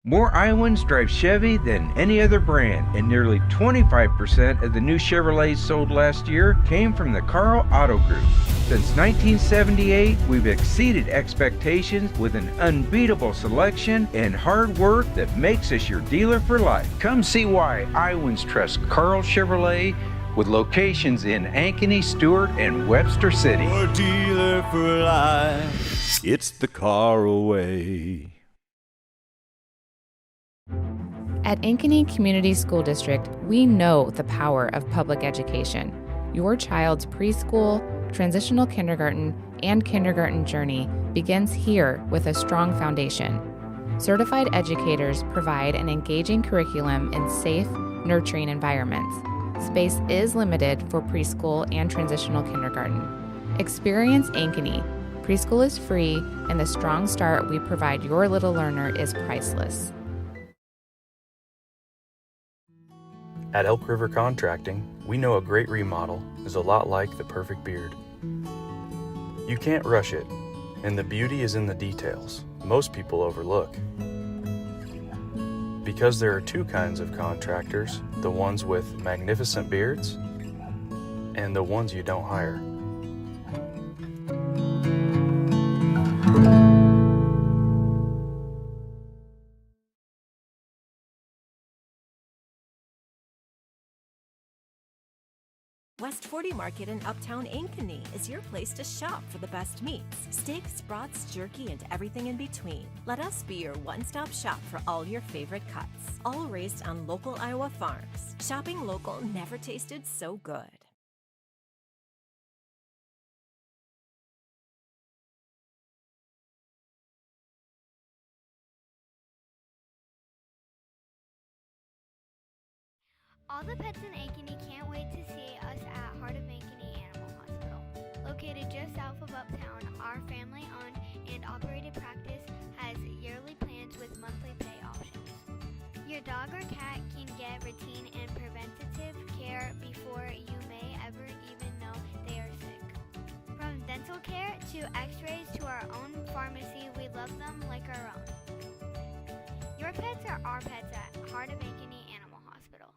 More Iowans drive Chevy than any other brand, and nearly 25% of the new Chevrolets sold last year came from the Carl Auto Group. Since 1978, we've exceeded expectations with an unbeatable selection and hard work that makes us your dealer for life. Come see why Iowans trust Carl Chevrolet with locations in Ankeny, Stewart, and Webster City. Your dealer for life, it's the Carl way. At Ankeny Community School District, we know the power of public education. Your child's preschool, transitional kindergarten, and kindergarten journey begins here with a strong foundation. Certified educators provide an engaging curriculum in safe, nurturing environments. Space is limited for preschool and transitional kindergarten. Experience Ankeny. Preschool is free, and the strong start we provide your little learner is priceless. At Elk River Contracting, we know a great remodel is a lot like the perfect beard. You can't rush it, and the beauty is in the details most people overlook. Because there are two kinds of contractors, the ones with magnificent beards and the ones you don't hire. West 40 Market in Uptown Ankeny is your place to shop for the best meats, steaks, brats, jerky, and everything in between. Let us be your one-stop shop for all your favorite cuts, all raised on local Iowa farms. Shopping local never tasted so good. All the pets in Ankeny can't wait to see us at Heart of Ankeny Animal Hospital. Located just south of Uptown, our family-owned and operated practice has yearly plans with monthly pay options. Your dog or cat can get routine and preventative care before you may ever even know they are sick. From dental care to x-rays to our own pharmacy, we love them like our own. Your pets are our pets at Heart of Ankeny Animal Hospital.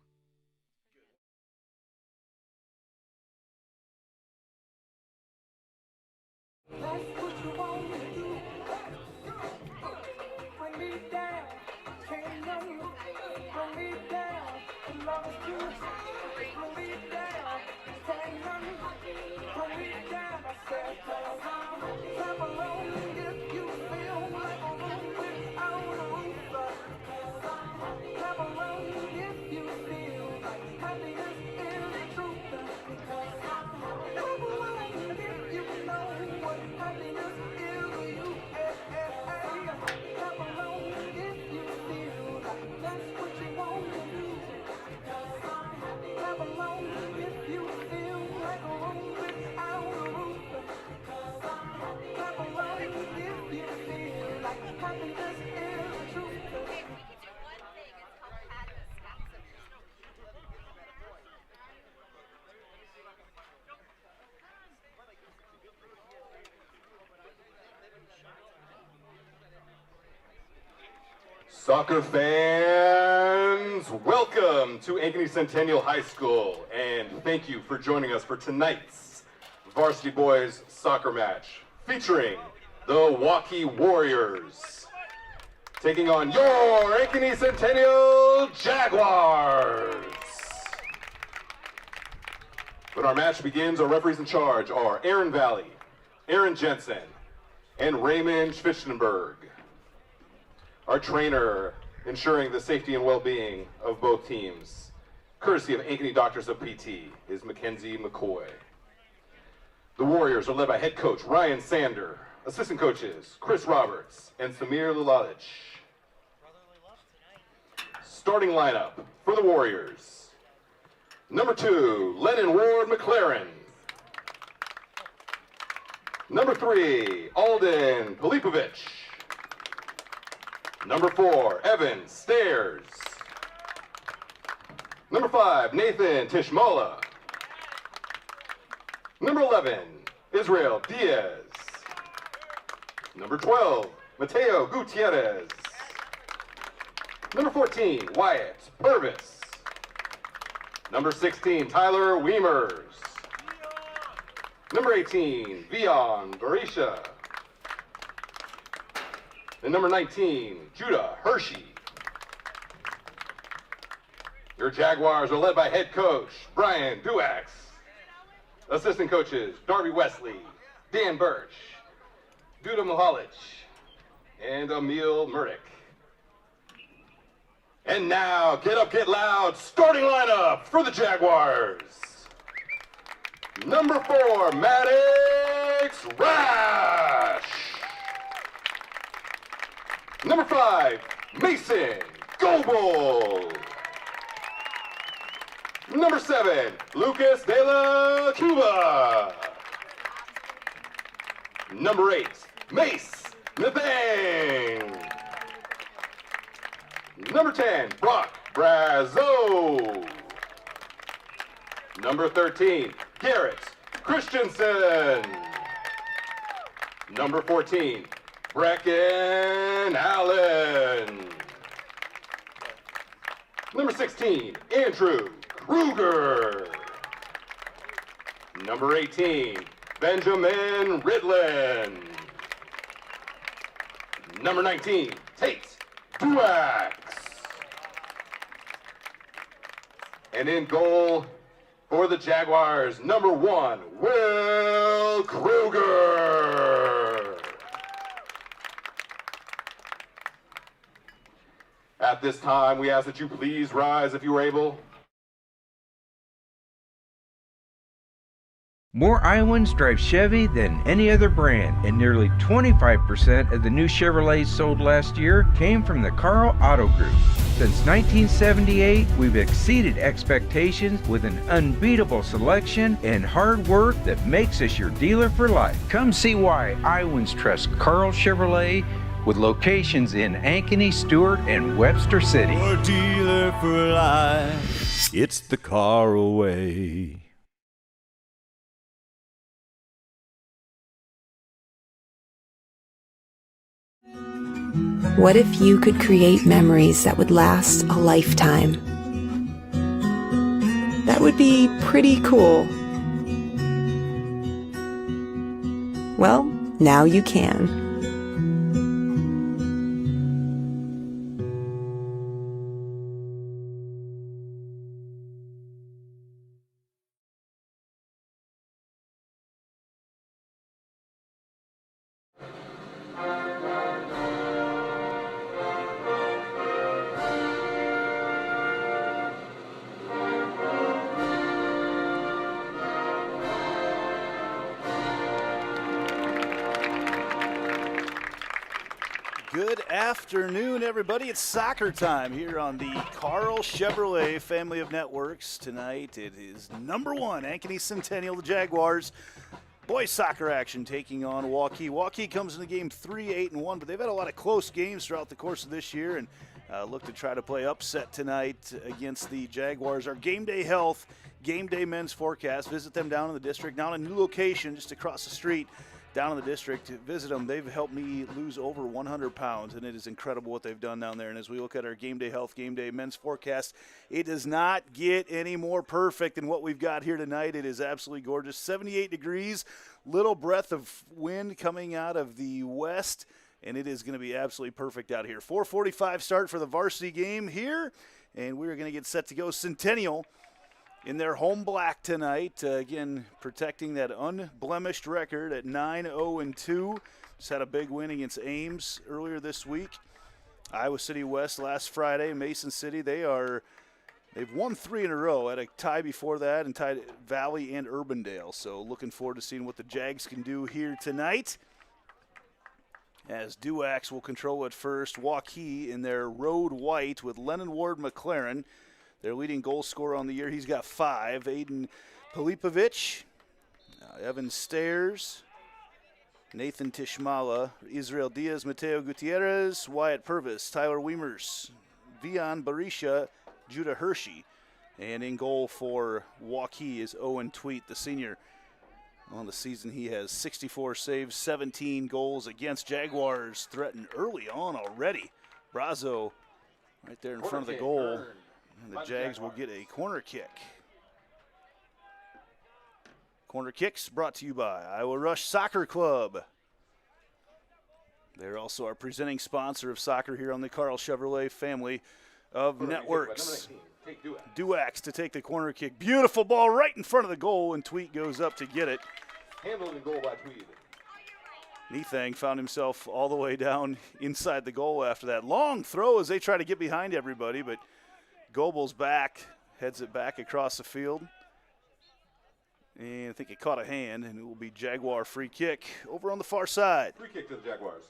That's what you want to do. Bring me down. Can't know you. Bring me down. The love is true. Bring me down. Can't know you. Bring me down. I said, clap along if you feel like a room without a roof. Clap along if you feel like happiness is the truth. Clap along if you know what happiness is to you. Clap along if you feel like that's what you want to do. Clap along if you feel like a room without a roof. Clap along if you feel like happiness is the truth. Soccer fans, welcome to Ankeny Centennial High School, and thank you for joining us for tonight's varsity boys soccer match featuring the Waukee Warriors taking on your Ankeny Centennial Jaguars. When our match begins, our referees in charge are Aaron Valley, Aaron Jensen, and Raymond Schwichtenberg. Our trainer ensuring the safety and well-being of both teams, courtesy of Ankeny Doctors of PT, is Mackenzie McCoy. The Warriors are led by head coach Ryan Sander, assistant coaches Chris Roberts and Samir Luladich. Starting lineup for the Warriors. Number 2, Lennon Ward McLaren. Number 3, Alden Polipovich. Number 4, Evan Stairs. Number 5, Nathan Tishmola. Number 11, Israel Diaz. Number 12, Mateo Gutierrez. Number 14, Wyatt Purvis. Number 16, Tyler Weimers. Number 18, Vion Barisha. And number 19, Judah Hershey. Your Jaguars are led by head coach Brian Duax. Assistant coaches Darby Wesley, Dan Birch, Duda Mohalic, and Emil Murdick. And now, get up, get loud, starting lineup for the Jaguars. Number 4, Maddox Rash. Number 5, Mason Goebel. Number 7, Lucas De La Cuba. Number 8, Mace Nathang. Number 10, Brock Brazo. Number 13, Garrett Christensen. Number 14, Brecken Allen. Number 16, Andrew Kruger. Number 18, Benjamin Ridlin. Number 19, Tate Duax. And in goal for the Jaguars, number 1, Will Kruger. At this time, we ask that you please rise if you are able. More Iowans drive Chevy than any other brand, and nearly 25% of the new Chevrolets sold last year came from the Carl Auto Group. Since 1978, we've exceeded expectations with an unbeatable selection and hard work that makes us your dealer for life. Come see why Iowans trust Carl Chevrolet, with locations in Ankeny, Stewart, and Webster City. Your dealer for life. It's the Carl way. What if you could create memories that would last a lifetime? That would be pretty cool. Well, now you can. Good afternoon, everybody. It's soccer time here on the Carl Chevrolet family of networks. Tonight it is number 1, Ankeny Centennial, the Jaguars. Boys soccer action taking on Waukee. Waukee comes in the game 3-8-1, but they've had a lot of close games throughout the course of this year and look to try to play upset tonight against the Jaguars. Our Game Day Health, Game Day Men's Forecast. Visit them down in the district, now in a new location just across the street. Down in the district, visit them. They've helped me lose over 100 pounds, and it is incredible what they've done down there. And as we look at our Game Day Health, Game Day Men's Forecast, it does not get any more perfect than what we've got here tonight. It is absolutely gorgeous. 78 degrees, little breath of wind coming out of the west, and it is going to be absolutely perfect out here. 4:45 start for the varsity game here, and we're going to get set to go. Centennial in their home black tonight, again, protecting that unblemished record at 9-0-2. Just had a big win against Ames earlier this week. Iowa City West last Friday. Mason City, they've won 3 in a row. Had a tie before that and tied Valley and Urbandale. So looking forward to seeing what the Jags can do here tonight. As Duax will control it first. Waukee in their road white with Lennon Ward McLaren, their leading goal scorer on the year. He's got 5. Aiden Pilipovic, Evan Stairs, Nathan Tishmala, Israel Diaz, Mateo Gutierrez, Wyatt Purvis, Tyler Weimers, Vion Barisha, Judah Hershey. And in goal for Waukee is Owen Tweet, the senior. On the season, he has 64 saves, 17 goals against. Jaguars threatened early on already. Brazo right there in front of the goal. And the Jags will get a corner kick. Corner kicks brought to you by Iowa Rush Soccer Club. They're also our presenting sponsor of soccer here on the Carl Chevrolet family of networks. Duax to take the corner kick. Beautiful ball right in front of the goal, and Tweet goes up to get it. Handled in goal by Tweed. Nethang found himself all the way down inside the goal after that. Long throw as they try to get behind everybody, but Goebel's back, heads it back across the field. And I think it caught a hand, and it will be Jaguar free kick over on the far side. Free kick to the Jaguars.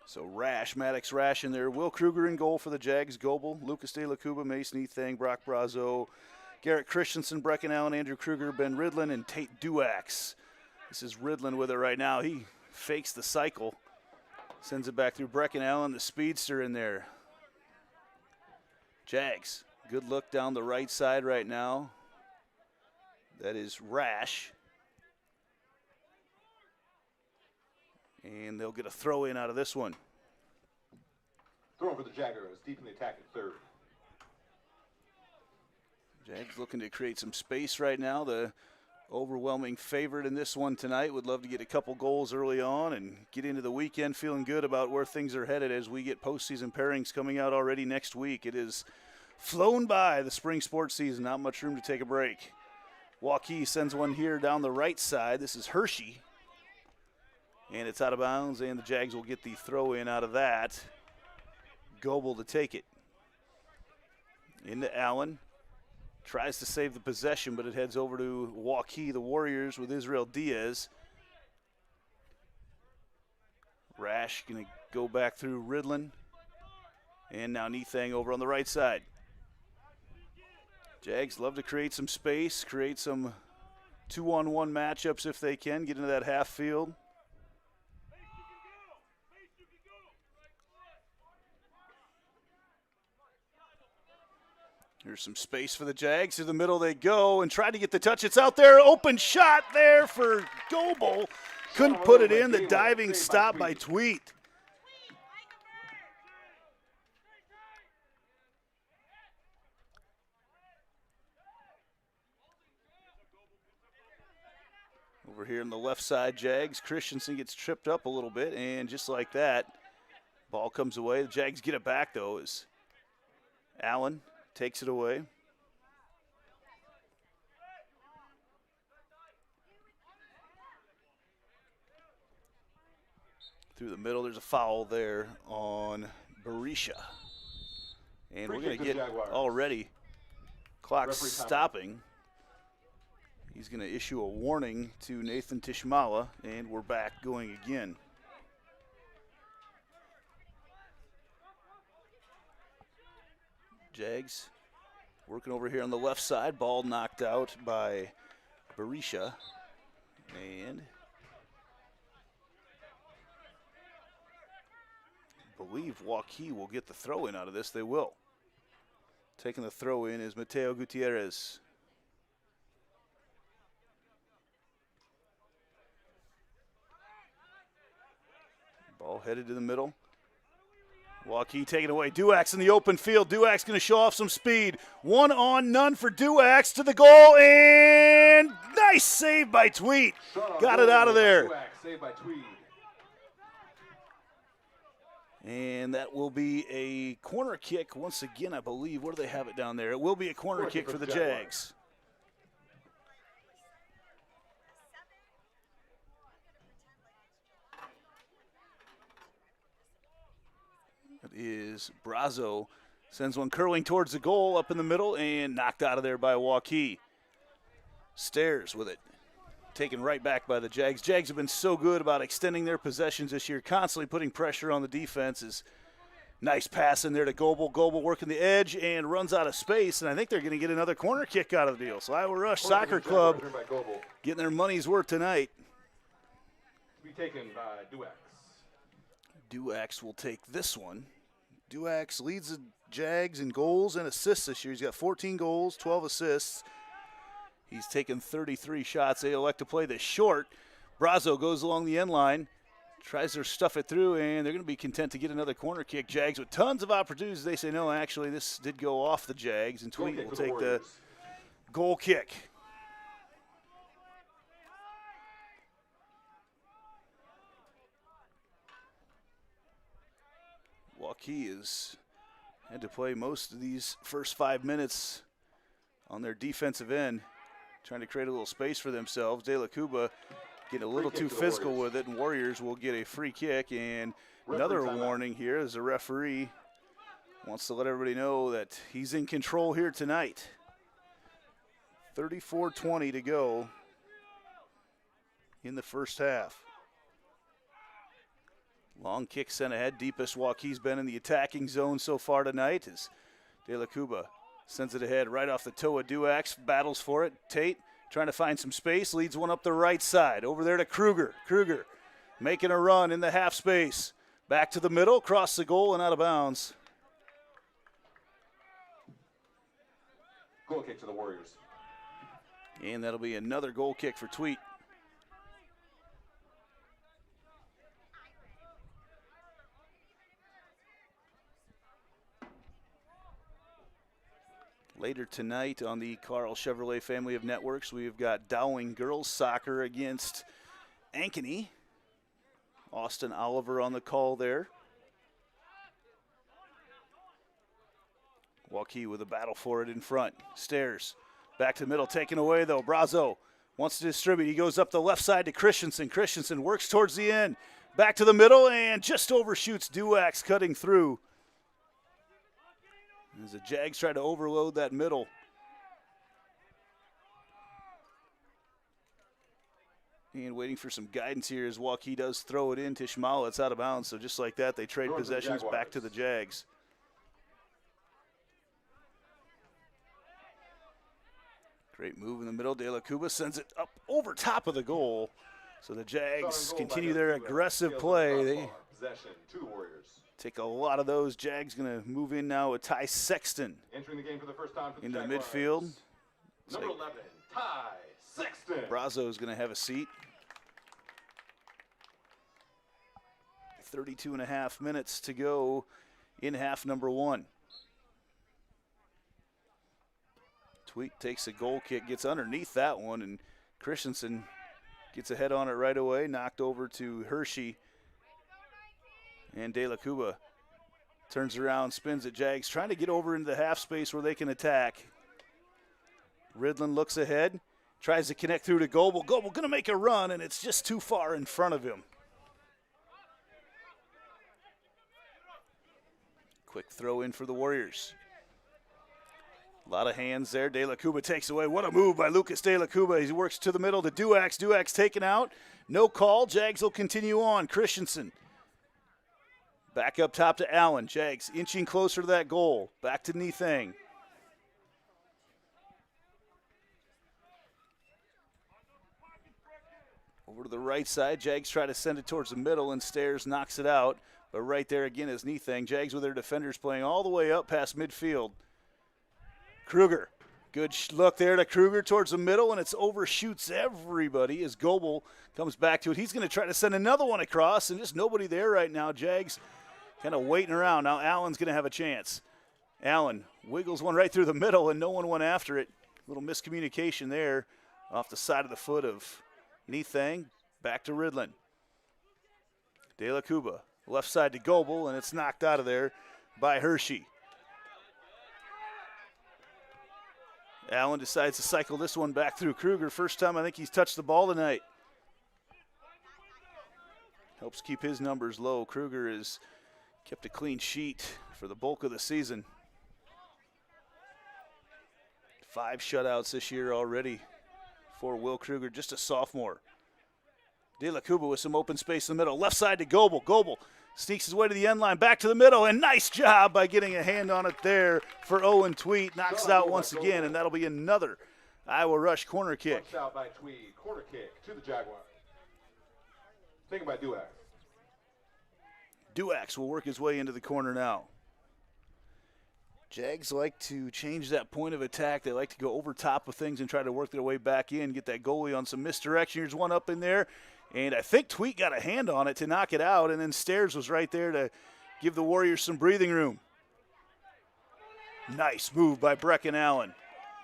So Maddox Rash in there. Will Kruger in goal for the Jags. Goebel, Lucas De La Cuba, Mace Nethang, Brock Brazo, Garrett Christensen, Brecken Allen, Andrew Kruger, Ben Ridlin, and Tate Duax. This is Ridlin with it right now. He fakes the cycle, sends it back through Brecken Allen, the speedster in there. Jags, good look down the right side right now. That is Rash. And they'll get a throw in out of this one. Throwing for the Jaguars, deep in the attack at third. Jags looking to create some space right now. The overwhelming favorite in this one tonight. Would love to get a couple goals early on and get into the weekend feeling good about where things are headed as we get postseason pairings coming out already next week. It is flown by the spring sports season. Not much room to take a break. Waukee sends one here down the right side. This is Hershey. And it's out of bounds, and the Jags will get the throw in out of that. Goebel to take it. Into Allen. Tries to save the possession, but it heads over to Waukee, the Warriors, with Israel Diaz. Rash going to go back through Ridlin. And now Nethang over on the right side. Jags love to create some space, create some 2-on-1 matchups if they can, get into that half field. Here's some space for the Jags. To the middle they go and try to get the touch. It's out there. Open shot there for Goebel. Couldn't put it in. The diving stop by Tweet. Over here on the left side, Jags. Christensen gets tripped up a little bit, and just like that, ball comes away. The Jags get it back, though, as Allen takes it away. Through the middle, there's a foul there on Berisha. And we're going to get already clock stopping. He's going to issue a warning to Nathan Tishmala, and we're back going again. Jags working over here on the left side. Ball knocked out by Berisha. And I believe Waukee will get the throw in out of this. They will. Taking the throw in is Mateo Gutierrez. Ball headed to the middle. Waukee taking away. Duax in the open field. Duax going to show off some speed. 1-on-none for Duax to the goal, and nice save by Tweet. Got it out of there. Duax, saved by Tweed. And that will be a corner kick once again, I believe. Where do they have it down there? It will be a corner kick for the Jags. It is Brazo. Sends one curling towards the goal up in the middle and knocked out of there by Waukee. Stairs with it. Taken right back by the Jags. Jags have been so good about extending their possessions this year, constantly putting pressure on the defenses. Nice pass in there to Goebel. Goebel working the edge and runs out of space, and I think they're going to get another corner kick out of the deal. So Iowa Rush Soccer Club getting their money's worth tonight. To be taken by Duax. Duax will take this one. Duax leads the Jags in goals and assists this year. He's got 14 goals, 12 assists. He's taken 33 shots. They elect to play this short. Brazo goes along the end line, tries to stuff it through, and they're going to be content to get another corner kick. Jags with tons of opportunities. They say, no, actually, this did go off the Jags, and Tweet will take the goal kick. Waukee has had to play most of these first 5 minutes on their defensive end, trying to create a little space for themselves. De La Cuba getting a little too physical with it, and Warriors will get a free kick. And another warning here as the referee wants to let everybody know that he's in control here tonight. 34:20 to go in the first half. Long kick sent ahead, deepest Waukee's been in the attacking zone so far tonight as De La Cuba sends it ahead right off the toe of Duax, battles for it. Tate trying to find some space, leads one up the right side. Over there to Kruger. Kruger making a run in the half space. Back to the middle, across the goal and out of bounds. Goal kick to the Warriors. And that'll be another goal kick for Tweet. Later tonight on the Carl Chevrolet family of networks, we've got Dowling girls soccer against Ankeny. Austin Oliver on the call there. Waukee with a battle for it in front. Stairs back to the middle, taken away though. Brazo wants to distribute. He goes up the left side to Christensen. Christensen works towards the end. Back to the middle and just overshoots Duax, cutting through. As the Jags try to overload that middle. And waiting for some guidance here as Waukee does throw it in to Shmala. It's out of bounds, so just like that, they trade possessions back to the Jags. Great move in the middle. De La Cuba sends it up over top of the goal. So the Jags continue their aggressive play. They Possession to the Warriors. take a lot of those. Jags going to move in now with Ty Sexton Entering the game for the first time for the into the Jaguars. midfield. Number 11, Ty Sexton. Brazo is going to have a seat. 32 and a half minutes to go in half number one. Tweet takes a goal kick, gets underneath that one, and Christensen gets a head on it right away, knocked over to Hershey. And De La Cuba turns around, spins at Jags, trying to get over into the half space where they can attack. Ridlin looks ahead, tries to connect through to Goebel. Goebel going to make a run, and it's just too far in front of him. Quick throw in for the Warriors. A lot of hands there. De La Cuba takes away. What a move by Lucas De La Cuba. He works to the middle to Duax. Duax taken out. No call. Jags will continue on. Christensen back up top to Allen. Jags inching closer to that goal. Back to Nethang. Over to the right side. Jags try to send it towards the middle, and Stairs knocks it out. But right there again is Nethang. Jags with their defenders playing all the way up past midfield. Kruger, good look there to Kruger towards the middle, and it's overshoots everybody as Goebel comes back to it. He's going to try to send another one across, and just nobody there right now. Jags kind of waiting around. Now Allen's going to have a chance. Allen wiggles one right through the middle, and no one went after it. A little miscommunication there off the side of the foot of Nethang. Back to Ridlin. De La Cuba, left side to Goebel, and it's knocked out of there by Hershey. Allen decides to cycle this one back through Kruger. First time I think he's touched the ball tonight. Helps keep his numbers low. Kruger has kept a clean sheet for the bulk of the season. 5 shutouts this year already for Will Kruger, just a sophomore. De La Cuba with some open space in the middle. Left side to Goebel. Goebel sneaks his way to the end line, back to the middle, and nice job by getting a hand on it there for Owen Tweet. Knocks it out once again, and that'll be another Iowa Rush corner kick. Punched out by Tweed. Corner kick to the Jaguars. Taken by Duax. Duax will work his way into the corner now. Jags like to change that point of attack. They like to go over top of things and try to work their way back in, get that goalie on some misdirection. Here's one up in there, And I think Tweet got a hand on it to knock it out, and then Stairs was right there to give the Warriors some breathing room. Nice move by Brecken Allen.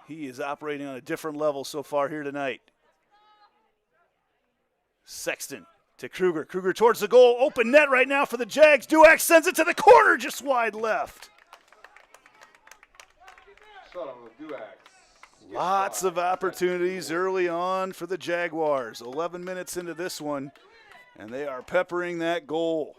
He is operating on a different level so far here tonight. Sexton to Kruger. Kruger towards the goal. Open net right now for the Jags. Duax sends it to the corner, just wide left. Shot on the Duax. Lots of opportunities early on for the Jaguars. 11 minutes into this one, and they are peppering that goal.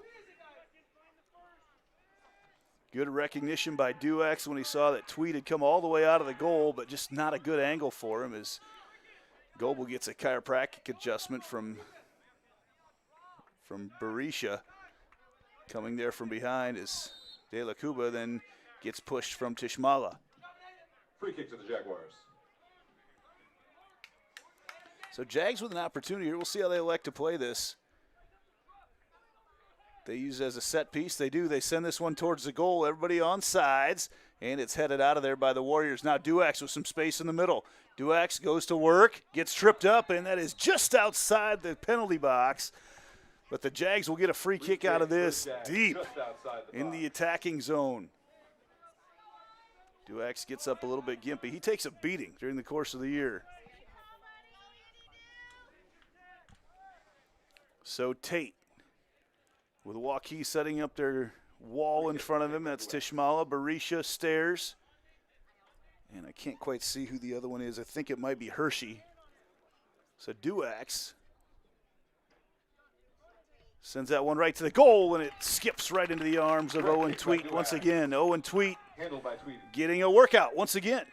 Good recognition by Duax when he saw that Tweed had come all the way out of the goal, but just not a good angle for him as Goebel gets a chiropractic adjustment from Berisha. Coming there from behind is De La Cuba, then gets pushed from Tishmala. Free kick to the Jaguars. So Jags with an opportunity here. We'll see how they elect to play this. They use it as a set piece. They do. They send this one towards the goal. Everybody on sides, and it's headed out of there by the Warriors. Now Duax with some space in the middle. Duax goes to work, gets tripped up, and that is just outside the penalty box. But the Jags will get a free kick out of this deep in the attacking zone. Duax gets up a little bit gimpy. He takes a beating during the course of the year. So Tate with Waukee setting up their wall in front of him. That's Tishmala, Berisha, Stairs. And I can't quite see who the other one is. I think it might be Hershey. So Duax sends that one right to the goal, and it skips right into the arms of Owen Tweet once again. Owen Tweet getting a workout once again.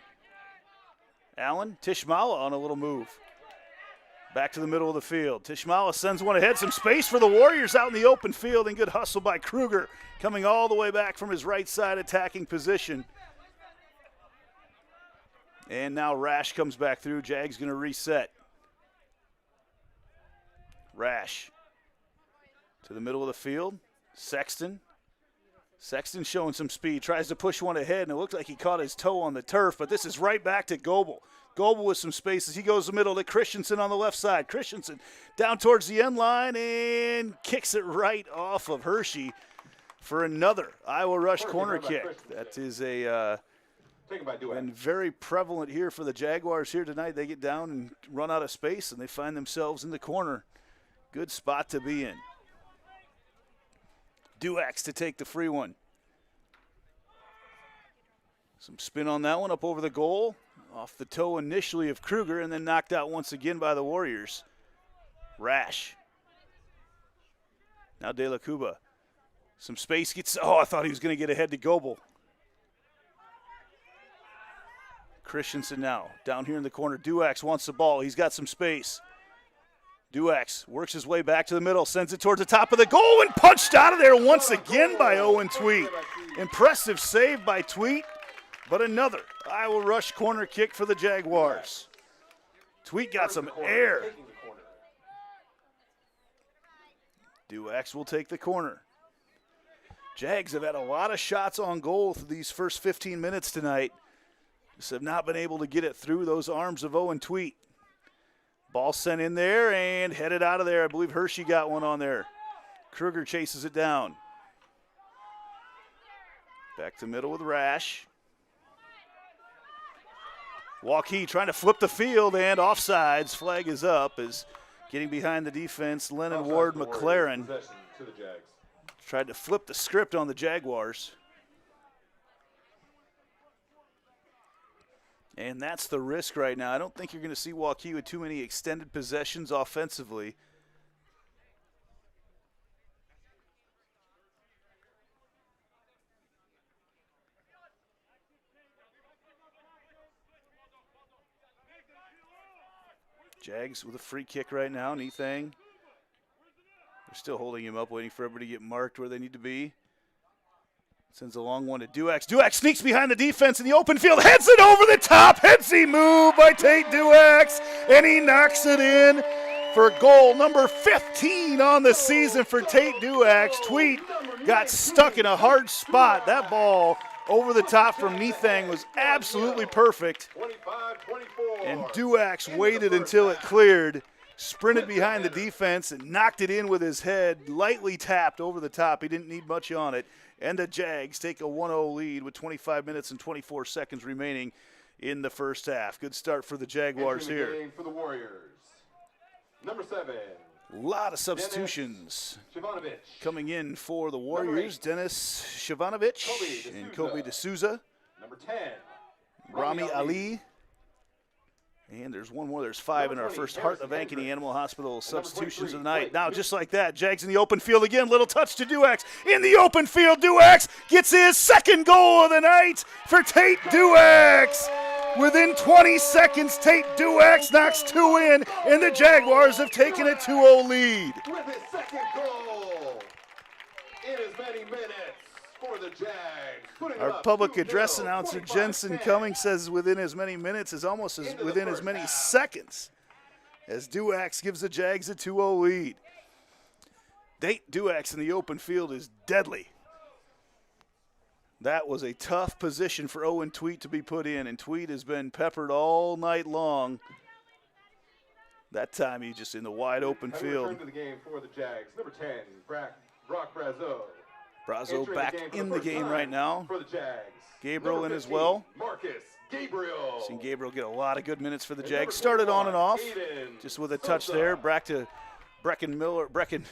Allen, Tishmala on a little move. Back to the middle of the field. Tishmala sends one ahead. Some space for the Warriors out in the open field, and good hustle by Kruger coming all the way back from his right side attacking position. And now Rash comes back through. Jags going to reset. Rash to the middle of the field. Sexton. Sexton showing some speed. Tries to push one ahead, and it looked like he caught his toe on the turf, but this is right back to Goebel. Goebel with some spaces. He goes the middle to Christensen on the left side. Christensen down towards the end line and kicks it right off of Hershey for another Iowa Rush corner kick. That is been very prevalent here for the Jaguars here tonight. They get down and run out of space, and they find themselves in the corner. Good spot to be in. Duax to take the free one. Some spin on that one up over the goal. Off the toe initially of Kruger, and then knocked out once again by the Warriors. Rash. Now De La Cuba. Some space gets, I thought he was going to get ahead to Goebel. Christensen now down here in the corner. Duax wants the ball. He's got some space. Duax works his way back to the middle, sends it towards the top of the goal, and punched out of there once again by Owen Tweet. Impressive save by Tweet, but another Iowa Rush corner kick for the Jaguars. Tweet got some air. Duax will take the corner. Jags have had a lot of shots on goal through these first 15 minutes tonight. Just have not been able to get it through those arms of Owen Tweet. Ball sent in there and headed out of there. I believe Hershey got one on there. Kruger chases it down. Back to middle with Rash. Waukee trying to flip the field, and offsides. Flag is up as getting behind the defense. Lennon Ward McLaren tried to flip the script on the Jaguars. And that's the risk right now. I don't think you're going to see Waukee with too many extended possessions offensively. Jags with a free kick right now. Nethang. They're still holding him up, waiting for everybody to get marked where they need to be. Sends a long one to Duax. Duax sneaks behind the defense in the open field, heads it over the top. Headsy move by Tate Duax, and he knocks it in for goal number 15 on the season for Tate Duax. Tweet got stuck in a hard spot. That ball over the top from Nethang was absolutely perfect. And Duax waited until it cleared sprinted behind the defense and knocked it in with his head, lightly tapped over the top. He didn't need much on it. And the Jags take a 1-0 lead with 25 minutes and 24 seconds remaining in the first half. Good start for the Jaguars here. Game for the Warriors. Number 7. A lot of substitutions coming in for the Warriors. Dennis Shivanovic and Kobe D'Souza. Number 10. Rami Ali. And there's one more. There's 5 in our first Heart of Ankeny Animal Hospital substitutions of the night. Now, just like that, Jags in the open field again. Little touch to Duax. In the open field, Duax gets his second goal of the night for Tate Duax. Within 20 seconds, Tate Duax knocks 2 in, and the Jaguars have taken a 2-0 lead. With his second goal in as many minutes for the Jags. Our public address announcer, Jensen Cummings, says within as many minutes is almost as within as many seconds as Duax gives the Jags a 2-0 lead. Tate Duax in the open field is deadly. That was a tough position for Owen Tweet to be put in, and Tweet has been peppered all night long. That time he's just in the wide open field. Return to the game for the Jags. Number 10, Brock Brazo. Brazo back in the game right now. For the Jags. Gabriel in as well. Marcus Gabriel. Seen Gabriel get a lot of good minutes for the Jags. Started on and off, just with a touch there. Back to Brecken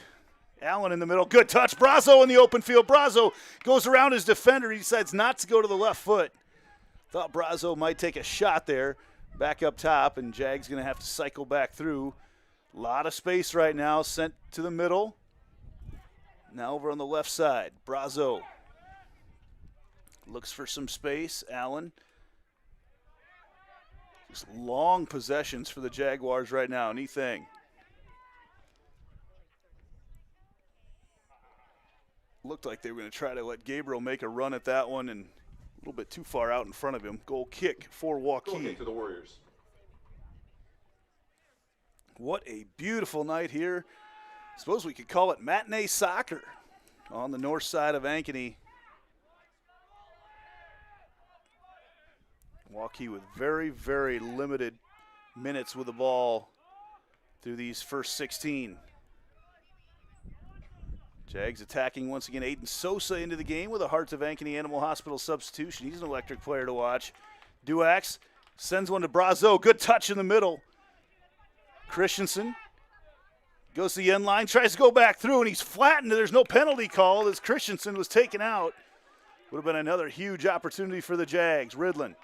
Allen in the middle. Good touch. Brazo in the open field. Brazo goes around his defender. He decides not to go to the left foot. Thought Brazo might take a shot there. Back up top, and Jags going to have to cycle back through. A lot of space right now. Sent to the middle. Now over on the left side. Brazo looks for some space. Allen. Just long possessions for the Jaguars right now. Neat thing. Looked like they were going to try to let Gabriel make a run at that one, and a little bit too far out in front of him. Goal kick for Waukee. Goal kick to the Warriors. What a beautiful night here. Suppose we could call it matinee soccer on the north side of Ankeny. Waukee with very, very limited minutes with the ball through these first 16. Jags attacking once again. Aiden Sosa into the game with a Hearts of Ankeny Animal Hospital substitution. He's an electric player to watch. Duax sends one to Brazo. Good touch in the middle. Christensen goes to the end line, tries to go back through, and he's flattened. There's no penalty call as Christensen was taken out. Would have been another huge opportunity for the Jags. Ridlin.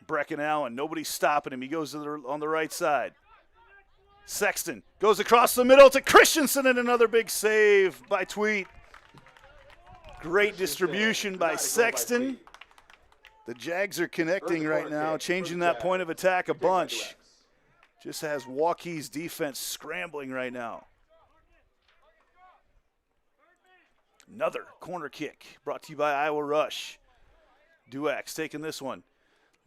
Brecken Allen. Nobody's stopping him. He goes to on the right side. Sexton goes across the middle to Christensen, and another big save by Tweet. Great distribution by Sexton. The Jags are connecting right now, changing that point of attack a bunch. Just has Waukee's defense scrambling right now. Another corner kick brought to you by Iowa Rush. Duax taking this one.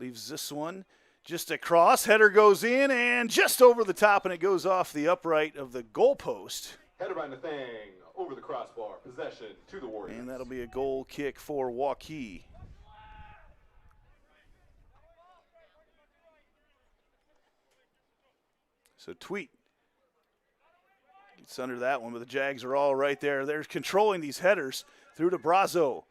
Leaves this one just across. Header goes in and just over the top, and it goes off the upright of the goalpost. Header by Nathang over the crossbar. Possession to the Warriors. And that'll be a goal kick for Waukee. So Tweet gets under that one, but the Jags are all right there. They're controlling these headers through to Brazo.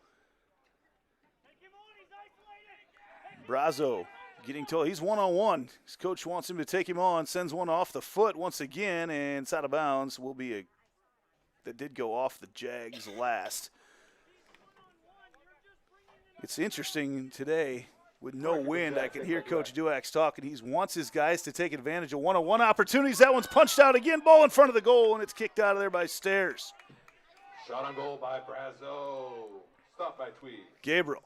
Brazo getting told he's one-on-one. His coach wants him to take him on, sends one off the foot once again, and it's out of bounds. Will be that did go off the Jags last. It's interesting today. With no wind, I can hear Coach Duax talking. He wants his guys to take advantage of one-on-one opportunities. That one's punched out again. Ball in front of the goal, and it's kicked out of there by Stairs. Shot on goal by Brazo. Stopped by Tweed. Gabriel.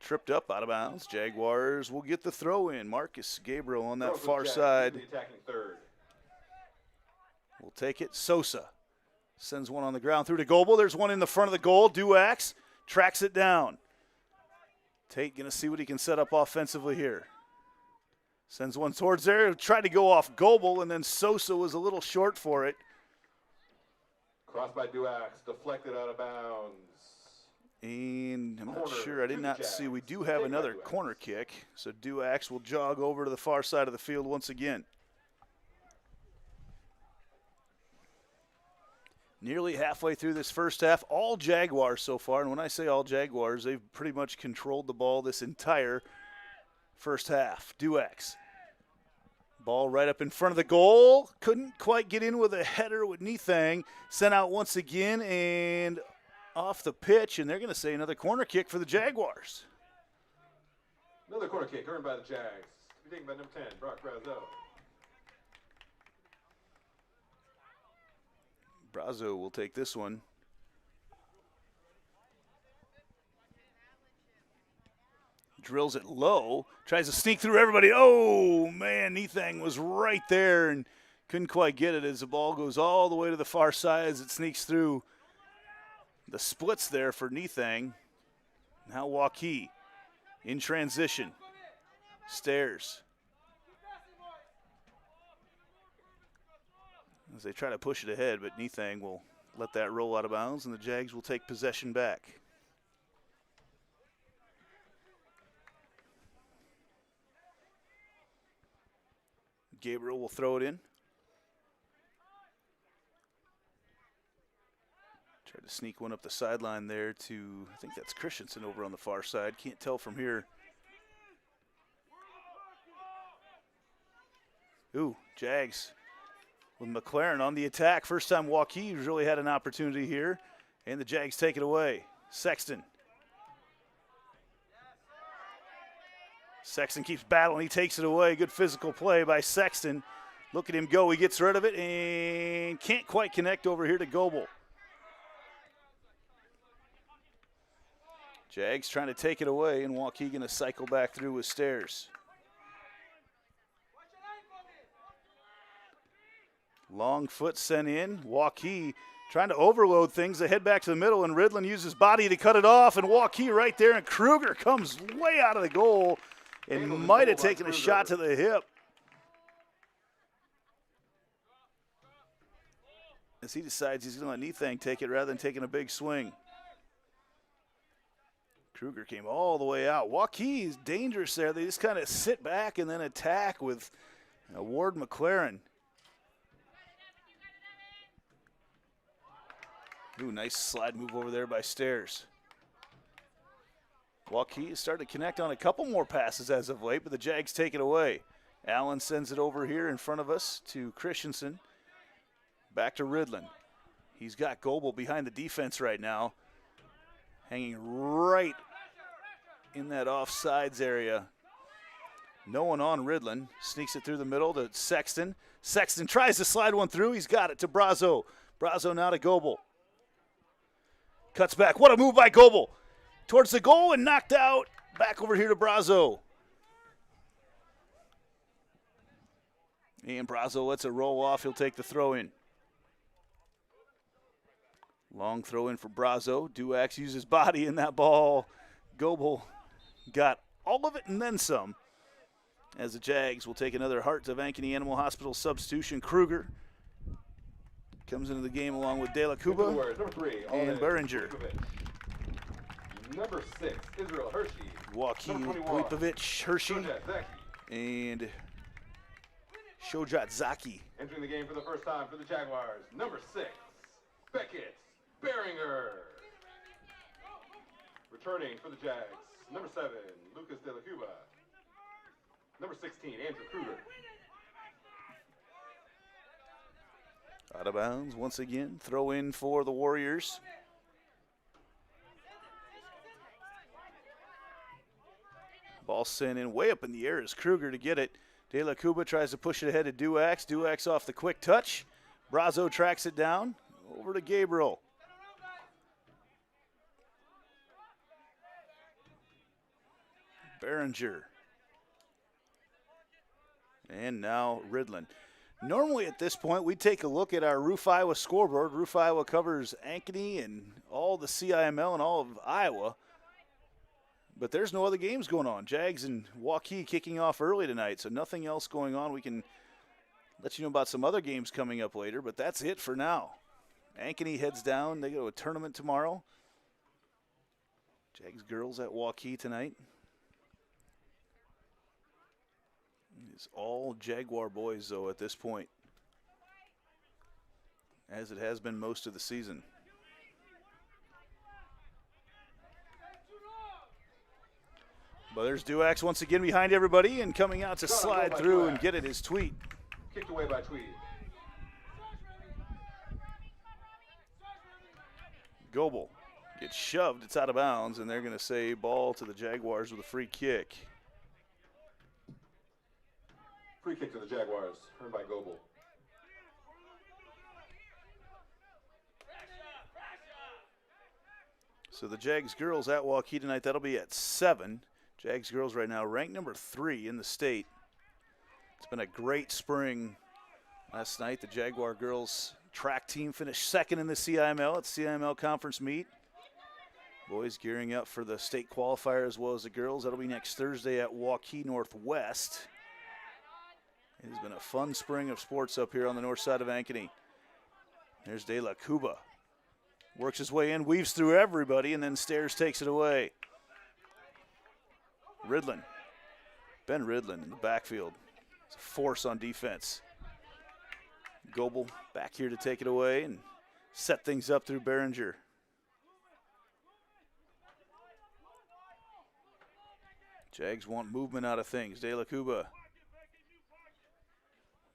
Tripped up out of bounds. Jaguars will get the throw in. Marcus Gabriel on that far side. The attacking third. We'll take it. Sosa. Sends one on the ground through to Goebel. There's one in the front of the goal. Duax tracks it down. Tate going to see what he can set up offensively here. Sends one towards there. Tried to go off Goebel, and then Sosa was a little short for it. Crossed by Duax. Deflected out of bounds. And I'm not sure. I did not see. We do have another corner kick. So Duax will jog over to the far side of the field once again. Nearly halfway through this first half, all Jaguars so far. And when I say all Jaguars, they've pretty much controlled the ball this entire first half. Duax. Ball right up in front of the goal. Couldn't quite get in with a header with Nethang. Sent out once again and off the pitch, and they're going to say another corner kick for the Jaguars. Another corner kick earned by the Jags. To be taken by number 10, Brock Brazo. Brazo will take this one. Drills it low, tries to sneak through everybody. Oh, man, Nethang was right there and couldn't quite get it as the ball goes all the way to the far side as it sneaks through the splits there for Nethang. Now Waukee in transition. Stairs. As they try to push it ahead, but Nethang will let that roll out of bounds, and the Jags will take possession back. Gabriel will throw it in. Tried to sneak one up the sideline there to, I think that's Christensen over on the far side. Can't tell from here. Ooh, Jags with McLaren on the attack. First time Waukee really had an opportunity here, and the Jags take it away. Sexton. Sexton keeps battling. He takes it away. Good physical play by Sexton. Look at him go. He gets rid of it and can't quite connect over here to Goebel. Jags trying to take it away, and Waukee going to cycle back through with Stairs. Long foot sent in. Waukee trying to overload things. They head back to the middle, and Ridlin uses body to cut it off, and Waukee right there, and Kruger comes way out of the goal and might have taken a shot to the hip. As he decides he's going to let Nethang take it rather than taking a big swing. Kruger came all the way out. Waukee is dangerous there. They just kind of sit back and then attack with Ward McLaren. Ooh, nice slide move over there by Stairs. Waukee has started to connect on a couple more passes as of late, but the Jags take it away. Allen sends it over here in front of us to Christensen. Back to Ridlin. He's got Goebel behind the defense right now, hanging right in that offsides area. No one on Ridlin. Sneaks it through the middle to Sexton. Sexton tries to slide one through. He's got it to Brazo. Brazo now to Goebel. Cuts back. What a move by Goebel. Towards the goal and knocked out. Back over here to Brazo. And Brazo lets it roll off. He'll take the throw in. Long throw in for Brazo. Duax uses body in that ball. Goebel got all of it and then some. As the Jags will take another Heart of Ankeny Animal Hospital substitution. Kruger comes into the game along with De La Cuba and Beringer. Number 6, Israel Hershey. Waukee, Lipovich, Hershey, and Shojat Zaki. Entering the game for the first time for the Jaguars, number 6, Beckett Beringer. Returning for the Jags, number 7, Lucas De La Cuba. Number 16, Andrew Kruger. Out of bounds once again. Throw in for the Warriors. Ball sent in way up in the air as Kruger to get it. De La Cuba tries to push it ahead to Duax. Duax off the quick touch. Brazo tracks it down. Over to Gabriel. Beringer. And now Ridlin. Normally at this point, we take a look at our Roof Iowa scoreboard. Roof Iowa covers Ankeny and all the CIML and all of Iowa. But there's no other games going on. Jags and Waukee kicking off early tonight, so nothing else going on. We can let you know about some other games coming up later, but that's it for now. Ankeny heads down. They go to a tournament tomorrow. Jags girls at Waukee tonight. It's all Jaguar boys, though, at this point, as it has been most of the season. But there's Duax once again behind everybody, and coming out to slide through and get it is Tweet. Kicked away by Tweet. Goebel gets shoved. It's out of bounds, and they're going to say ball to the Jaguars with a free kick. Free kick to the Jaguars, earned by Goebel. So the Jags girls at Waukee tonight, that'll be at 7. Jags girls right now ranked number 3 in the state. It's been a great spring. Last night, the Jaguar girls track team finished 2nd in the CIML at CIML conference meet. Boys gearing up for the state qualifier as well as the girls. That'll be next Thursday at Waukee Northwest. It has been a fun spring of sports up here on the north side of Ankeny. There's De La Cuba. Works his way in, weaves through everybody, and then Stairs takes it away. Ridlin. Ben Ridlin in the backfield. It's a force on defense. Goebel back here to take it away and set things up through Behringer. Jags want movement out of things. De La Cuba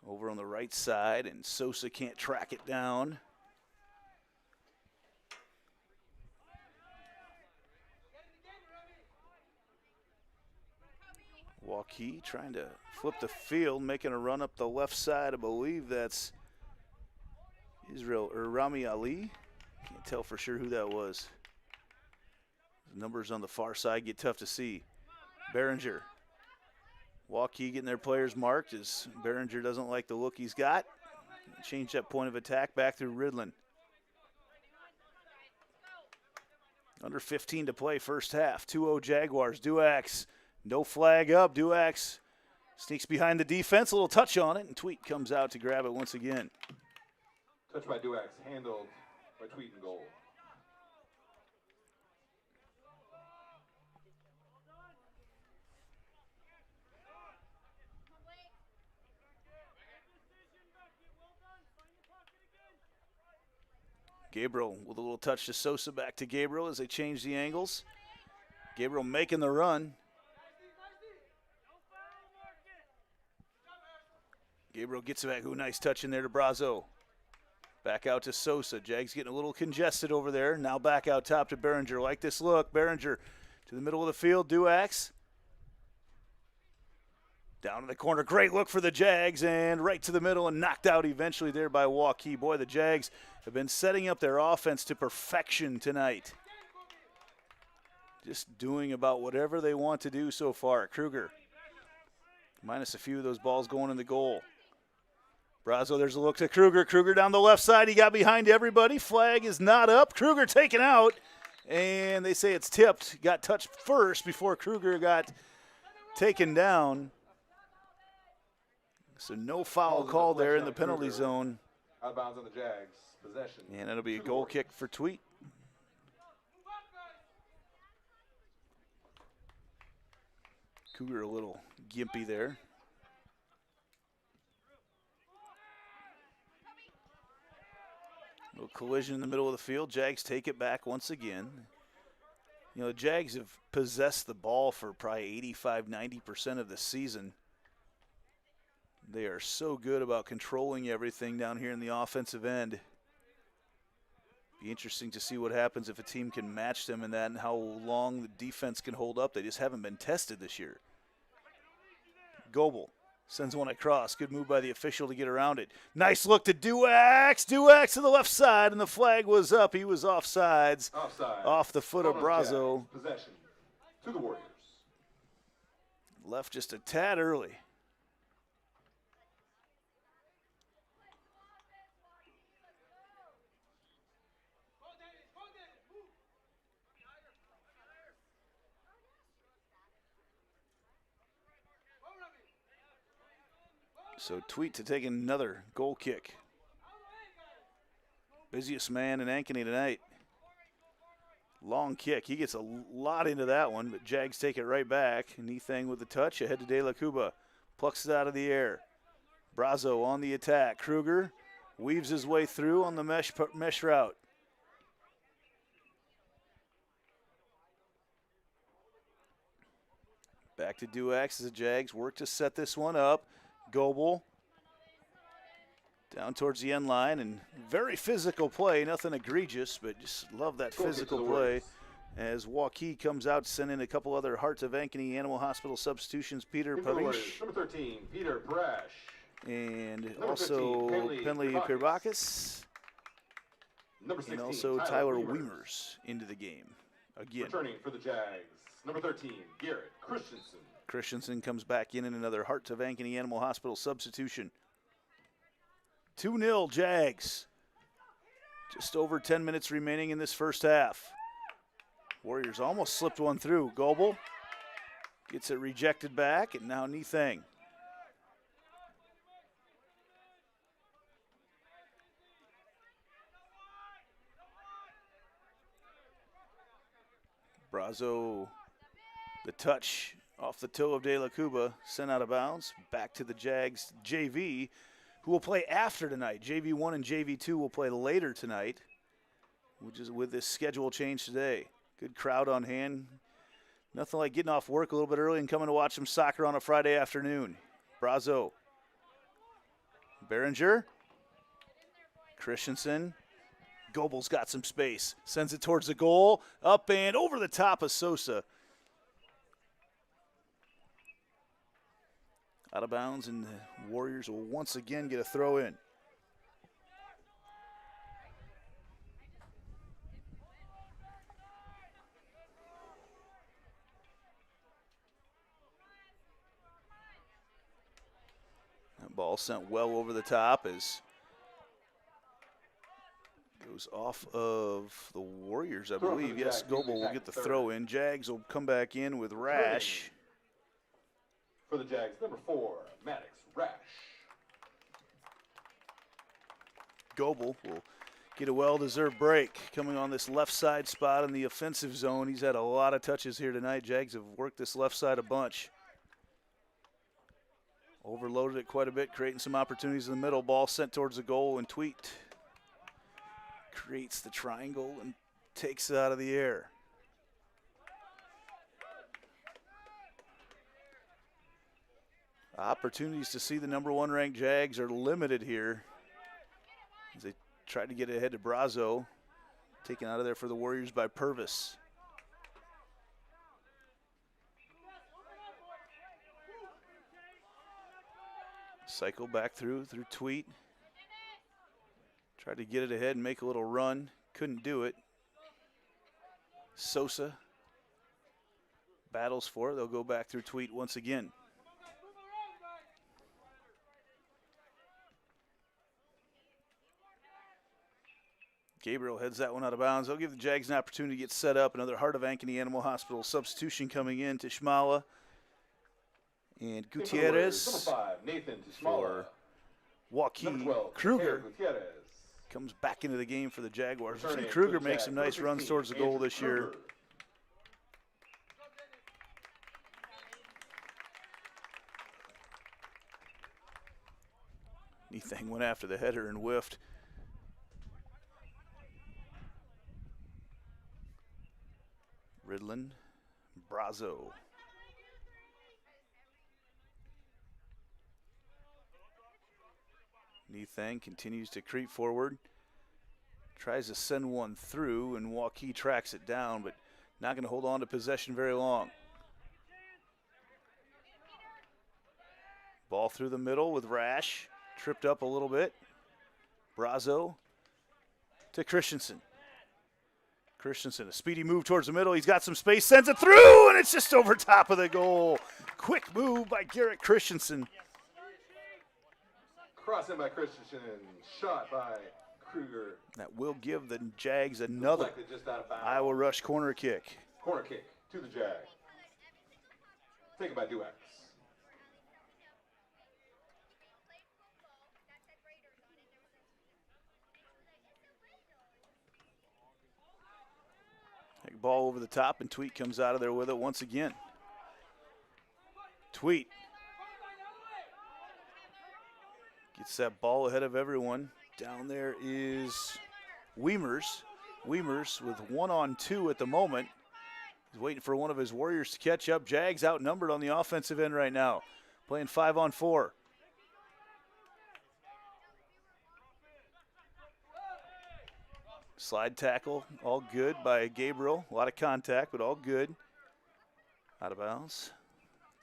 over on the right side, and Sosa can't track it down. Waukee trying to flip the field, making a run up the left side. I believe that's Israel or Rami Ali. Can't tell for sure who that was. The numbers on the far side get tough to see. Behringer. Waukee getting their players marked as Behringer doesn't like the look he's got. Change that point of attack back through Ridlin. Under 15 to play first half. 2-0 Jaguars. Duax. No flag up. Duax sneaks behind the defense. A little touch on it, and Tweet comes out to grab it once again. Touch by Duax, handled by Tweet and goal. Gabriel with a little touch to Sosa, back to Gabriel as they change the angles. Gabriel making the run. Gabriel gets it back. Ooh, nice touch in there to Brazo. Back out to Sosa. Jags getting a little congested over there. Now back out top to Behringer. Like this look. Behringer to the middle of the field. Duax. Down in the corner. Great look for the Jags. And right to the middle and knocked out eventually there by Waukee. Boy, the Jags have been setting up their offense to perfection tonight. Just doing about whatever they want to do so far. Kruger. Minus a few of those balls going in the goal. Brazo, there's a look to Kruger. Kruger down the left side. He got behind everybody. Flag is not up. Kruger taken out. And they say it's tipped. Got touched first before Kruger got taken down. So no foul call there in the penalty zone. Out of bounds on the Jags. Possession. And it'll be a goal kick for Tweet. Cougar a little gimpy there. Little collision in the middle of the field. Jags take it back once again. You know, the Jags have possessed the ball for probably 85-90% of the season. They are so good about controlling everything down here in the offensive end. Be interesting to see what happens if a team can match them in that and how long the defense can hold up. They just haven't been tested this year. Goebel sends one across. Good move by the official to get around it. Nice look to Duax. Duax to the left side, and the flag was up. He was offsides. Offside. Off the foot of Brazo. Possession to the Warriors. Left just a tad early. So Tweet to take another goal kick. Busiest man in Ankeny tonight. Long kick. He gets a lot into that one, but Jags take it right back. Nethang with the touch ahead to De La Cuba. Plucks it out of the air. Brazo on the attack. Kruger weaves his way through on the mesh route. Back to Duax as the Jags work to set this one up. Goebel down towards the end line, and very physical play. Nothing egregious, but just love that physical play. As Waukee comes out to send in a couple other Heart of Ankeny Animal Hospital substitutions. Peter Parish. Number 13, Peter Brash. And Number also 15, Penley Pirbakis. Number 16, And also Tyler Weimers into the game again. Returning for the Jags, number 13, Garrett Christensen. Christensen comes back in another Heart of Ankeny Animal Hospital substitution. 2-0 Jags. Just over 10 minutes remaining in this first half. Warriors almost slipped one through. Goebel gets it rejected back, and now Nethang. Brazo, the touch off the toe of De La Cuba, sent out of bounds. Back to the Jags JV, who will play after tonight. JV1 and JV2 will play later tonight, which is with this schedule change today. Good crowd on hand. Nothing like getting off work a little bit early and coming to watch some soccer on a Friday afternoon. Brazo. Behringer. Christensen. Goebel's got some space. Sends it towards the goal. Up and over the top of Sosa. Out of bounds, and the Warriors will once again get a throw in. That ball sent well over the top as goes off of the Warriors, I believe. Yes, Goebel will get the throw in. Jags will come back in with Rash. For the Jags, number 4, Maddox Rash. Goebel will get a well-deserved break coming on this left side spot in the offensive zone. He's had a lot of touches here tonight. Jags have worked this left side a bunch. Overloaded it quite a bit, creating some opportunities in the middle. Ball sent towards the goal, and Tweet creates the triangle and takes it out of the air. Opportunities to see the number 1 ranked Jags are limited here as they try to get ahead to Brazo. Taken out of there for the Warriors by Purvis. Cycle back through Tweet. Tried to get it ahead and make a little run. Couldn't do it. Sosa battles for it. They'll go back through Tweet once again. Gabriel heads that one out of bounds. They'll give the Jags an opportunity to get set up. Another Heart of Ankeny Animal Hospital substitution coming in. Tishmala and Gutierrez. Number 5, Nathan For Waukee. Number 12, Kruger Gutierrez. comes back into the game for the Jaguars. We've seen Returning Kruger for the make Jags, some nice number runs 16, towards the goal Andrew this year. Kruger. Nethang went after the header and whiffed. Ridlin, Brazo. Nethang continues to creep forward. Tries to send one through, and Waukee tracks it down, but not going to hold on to possession very long. Ball through the middle with Rash. Tripped up a little bit. Brazo to Christensen. Christensen, a speedy move towards the middle. He's got some space, sends it through, and it's just over top of the goal. Quick move by Garrett Christensen. Crossing by Christensen, shot by Kruger. That will give the Jags another Deflected just out of bounds. Iowa rush corner kick. Corner kick to the Jags. Taken by Duax. ball over the top, and Tweet comes out of there with it once again. Tweet gets that ball ahead of everyone. Down there is Wiemers. Wiemers with 1-on-2 at the moment. He's waiting for one of his Warriors to catch up. Jags outnumbered on the offensive end right now, playing 5-on-4. Slide tackle, all good by Gabriel. A lot of contact, but all good. Out of bounds.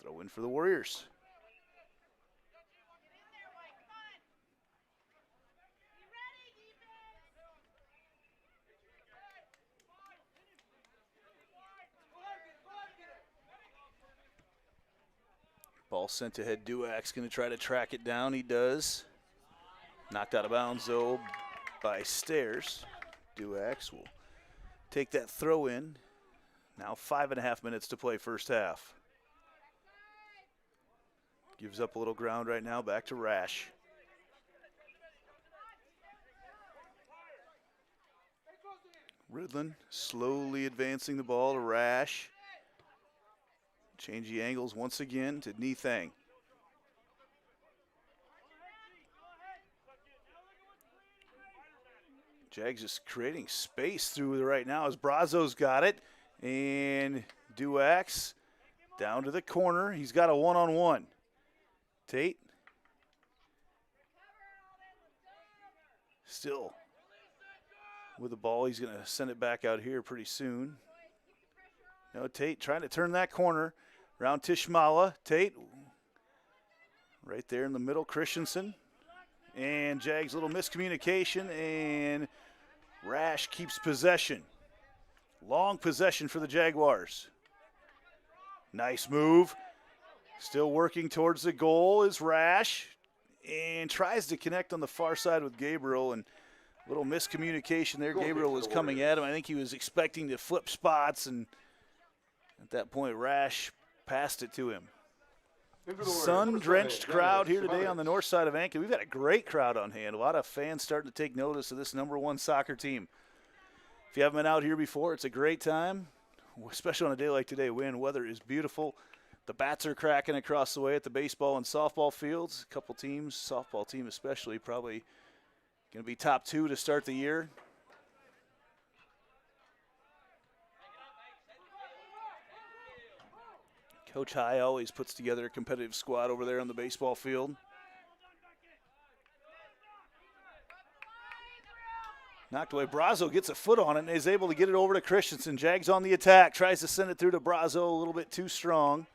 Throw in for the Warriors. Ball sent ahead. Duack's going to try to track it down. He does. Knocked out of bounds, though, by Stairs. Duax will take that throw in. Now 5.5 minutes to play first half. Gives up a little ground right now. Back to Rash. Ridlin slowly advancing the ball to Rash. Changing angles once again to Nethang. Jags just creating space through right now as Brazo's got it. And Duax down to the corner. He's got a 1-on-1. Tate. Still with the ball. He's going to send it back out here pretty soon. No, Tate trying to turn that corner. Around Tishmala. Tate right there in the middle. Christensen. And Jags little miscommunication, and Rash keeps possession. Long possession for the Jaguars. Nice move. Still working towards the goal is Rash, and tries to connect on the far side with Gabriel, and a little miscommunication there. Gabriel was coming at him. I think he was expecting to flip spots, and at that point Rash passed it to him. Sun-drenched crowd here today on the north side of Ankeny. We've got a great crowd on hand. A lot of fans starting to take notice of this #1 soccer team. If you haven't been out here before, it's a great time, especially on a day like today. Wind, weather is beautiful. The bats are cracking across the way at the baseball and softball fields. A couple teams, softball team especially, probably going to be top 2 to start the year. Coach High always puts together a competitive squad over there on the baseball field. Knocked away. Brazo gets a foot on it and is able to get it over to Christensen. Jags on the attack. Tries to send it through to Brazo, a little bit too strong.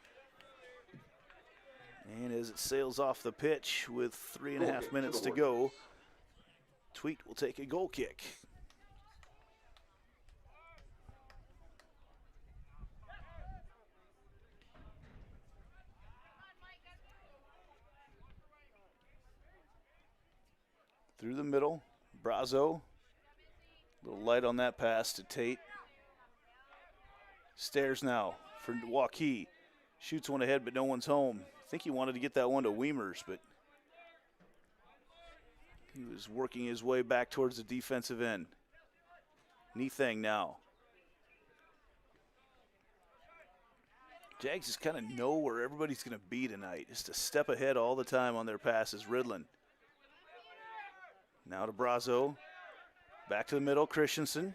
And as it sails off the pitch with 3.5 minutes to go, Tweet will take a goal kick. Through the middle, Brazo. A little light on that pass to Tate. Stairs now for Waukee. Shoots one ahead, but no one's home. I think he wanted to get that one to Wiemers, but he was working his way back towards the defensive end. Nethang now. Jags just kind of know where everybody's going to be tonight. Just a step ahead all the time on their passes. Ridlin. Now to Brazo. Back to the middle, Christensen.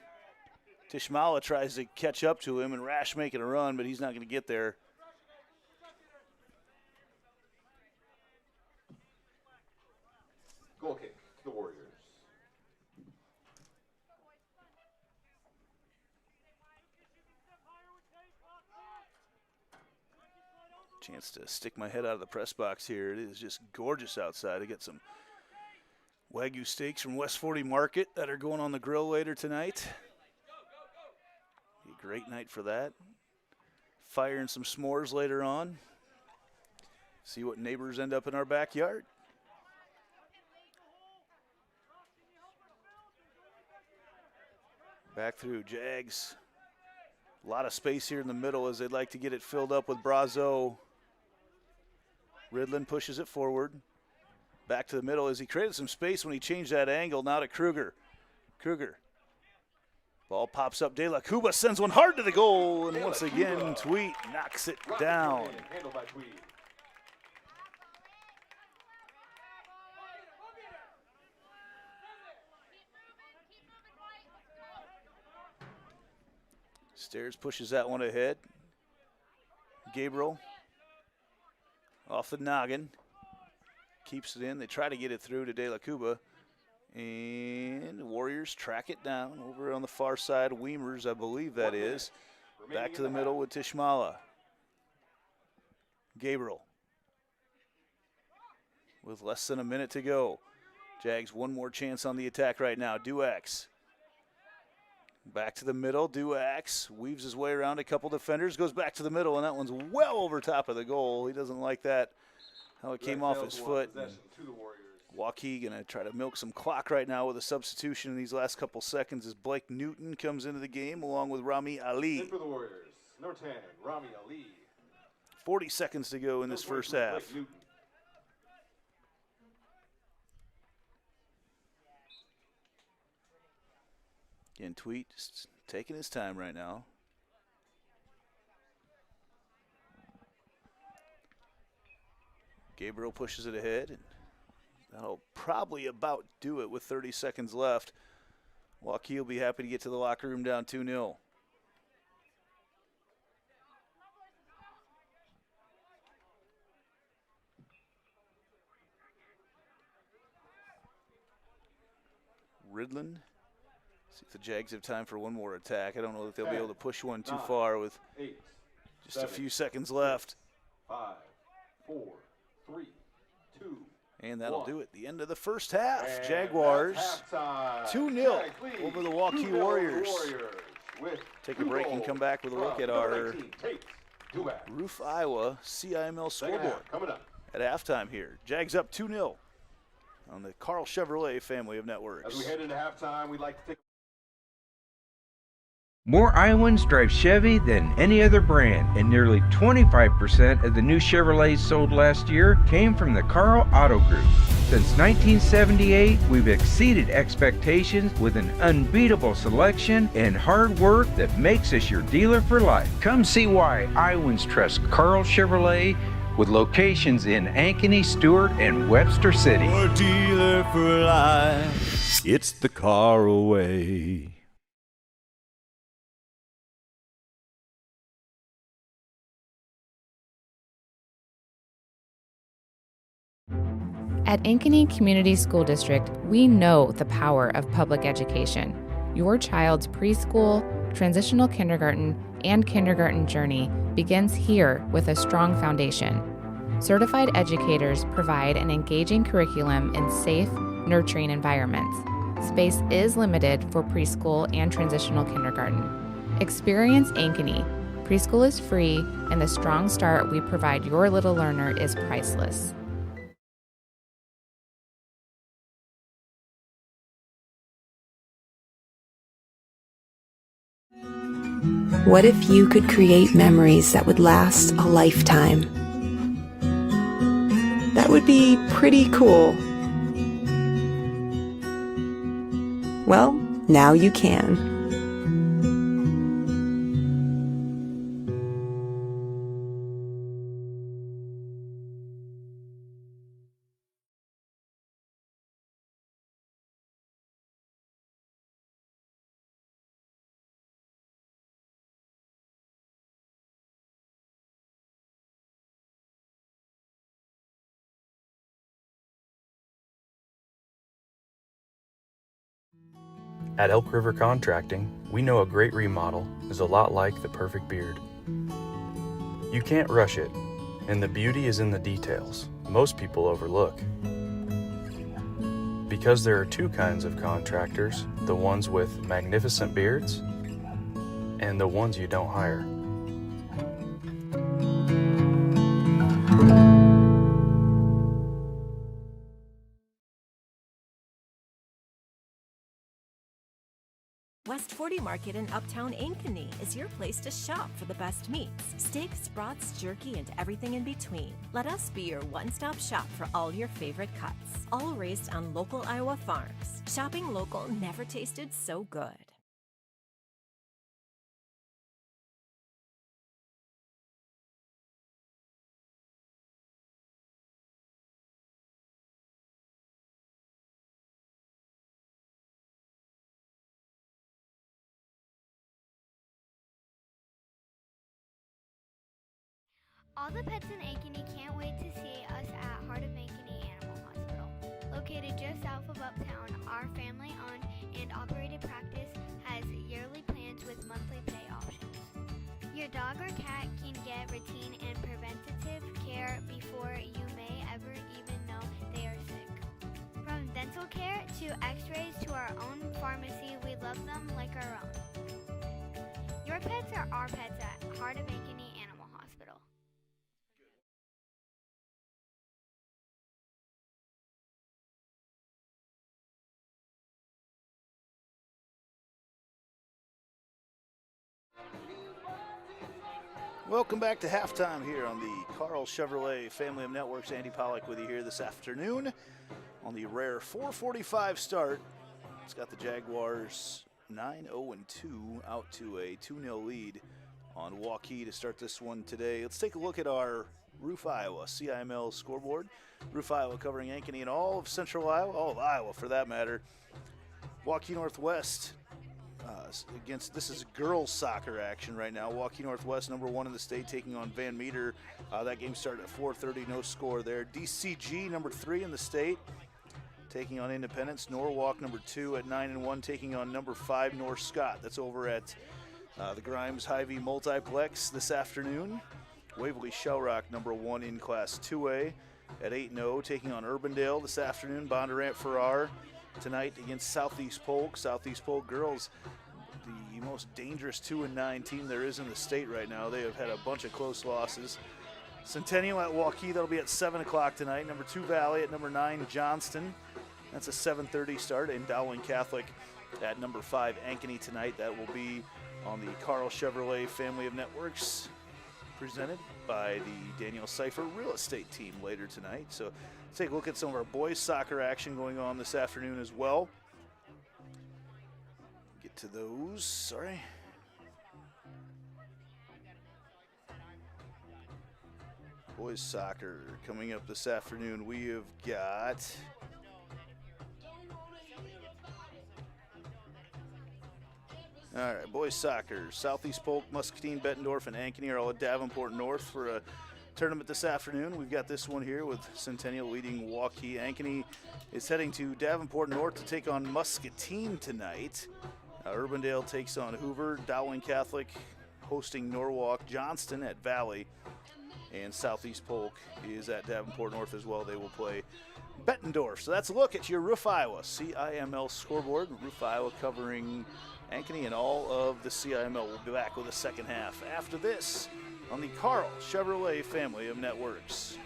Tishmala tries to catch up to him, and Rash making a run, but he's not going to get there. Goal kick to the Warriors. Chance to stick my head out of the press box here. It is just gorgeous outside. I got some Wagyu steaks from West 40 Market that are going on the grill later tonight. Be a great night for that. Firing some s'mores later on. See what neighbors end up in our backyard. Back through Jags. A lot of space here in the middle as they'd like to get it filled up with Brazo. Ridlin pushes it forward. Back to the middle as he created some space when he changed that angle. Now to Kruger. Kruger Ball pops up. De La Cuba sends one hard to the goal, and once again, Tweet knocks it down. Handled by Tweed. Stairs pushes that one ahead. Gabriel off the noggin. Keeps it in. They try to get it through to De La Cuba. And the Warriors track it down over on the far side. Weimer's, I believe that is. Back to the middle with Tishmala. Gabriel with less than a minute to go. Jags one more chance on the attack right now. Duax. Back to the middle. Duax weaves his way around a couple defenders. Goes back to the middle, and that one's well over top of the goal. He doesn't like that, how it came off his foot. Waukee going to try to milk some clock right now with a substitution in these last couple seconds as Blake Newton comes into the game along with Rami Ali. In for the Warriors, number 10, Rami Ali. 40 seconds to go in this first half. Again, Tweet just taking his time right now. Gabriel pushes it ahead, and that'll probably about do it with 30 seconds left. Waukee will be happy to get to the locker room down 2-0. Ridlin. See if the Jags have time for one more attack. I don't know if they'll be able to push one too far with just a few seconds left. 5, 4, 3, 2. And that'll do it. The end of the first half. Jaguars 2-0 over the Waukee Warriors. Take a break and come back with a look at our Roof, Iowa CIML scoreboard at halftime here. Jags up 2-0 on the Carl Chevrolet family of networks. As we head into halftime, we'd like to take More Iowans drive Chevy than any other brand, and nearly 25% of the new Chevrolets sold last year came from the Carl Auto Group. Since 1978, we've exceeded expectations with an unbeatable selection and hard work that makes us your dealer for life. Come see why Iowans trust Carl Chevrolet with locations in Ankeny, Stewart, and Webster City. Your dealer for life. It's the Carl way. At Ankeny Community School District, we know the power of public education. Your child's preschool, transitional kindergarten, and kindergarten journey begins here with a strong foundation. Certified educators provide an engaging curriculum in safe, nurturing environments. Space is limited for preschool and transitional kindergarten. Experience Ankeny. Preschool is free, and the strong start we provide your little learner is priceless. What if you could create memories that would last a lifetime? That would be pretty cool. Well, now you can. At Elk River Contracting, we know a great remodel is a lot like the perfect beard. You can't rush it, and the beauty is in the details most people overlook. Because there are two kinds of contractors, the ones with magnificent beards and the ones you don't hire. West 40 Market in Uptown Ankeny is your place to shop for the best meats, steaks, brats, jerky, and everything in between. Let us be your one-stop shop for all your favorite cuts, all raised on local Iowa farms. Shopping local never tasted so good. All the pets in Ankeny can't wait to see us at Heart of Ankeny Animal Hospital. Located just south of Uptown, our family-owned and operated practice has yearly plans with monthly pay options. Your dog or cat can get routine and preventative care before you may ever even know they are sick. From dental care to x-rays to our own pharmacy, we love them like our own. Your pets are our pets at Heart of Ankeny Animal Hospital. Welcome back to halftime here on the Carl Chevrolet Family of Networks. Andy Pollack with you here this afternoon on the rare 4:45 start. It's got the Jaguars 9-0-2 out to a 2-0 lead on Waukee to start this one today. Let's take a look at our Roof Iowa CIML scoreboard. Roof Iowa covering Ankeny and all of Central Iowa, all of Iowa for that matter. Waukee Northwest this is girls soccer action right now. Waukee Northwest, number 1 in the state, taking on Van Meter. That game started at 4:30, no score there. DCG, number 3 in the state, taking on Independence. Norwalk, number 2 at 9-1, taking on number 5 North Scott. That's over at the Grimes Hy-Vee Multiplex this afternoon. Waverly Shellrock, number 1 in Class 2A at 8-0, taking on Urbandale this afternoon. Bondurant Farrar tonight against Southeast Polk. Southeast Polk girls, the most dangerous 2-9 team there is in the state right now. They have had a bunch of close losses. Centennial at Waukee, that'll be at 7 o'clock tonight. Number 2 Valley at number 9 Johnston. That's a 7:30 start. And Dowling Catholic at number 5 Ankeny tonight. That will be on the Carl Chevrolet Family of Networks, presented by the Daniel Cipher Real Estate team later tonight. So let's take a look at some of our boys soccer action going on this afternoon as well. Get to those, sorry. Boys soccer coming up this afternoon. We have got all right, boys soccer. Southeast Polk, Muscatine, Bettendorf, and Ankeny are all at Davenport North for a tournament this afternoon. We've got this one here with Centennial leading Waukee. Ankeny is heading to Davenport North to take on Muscatine tonight. Urbandale takes on Hoover. Dowling Catholic hosting Norwalk. Johnston at Valley. And Southeast Polk is at Davenport North as well. They will play Bettendorf. So that's a look at your Roof Iowa CIML scoreboard. Roof Iowa covering Ankeny and all of the CIML. Will be back with the second half after this on the Carl Chevrolet Family of Networks.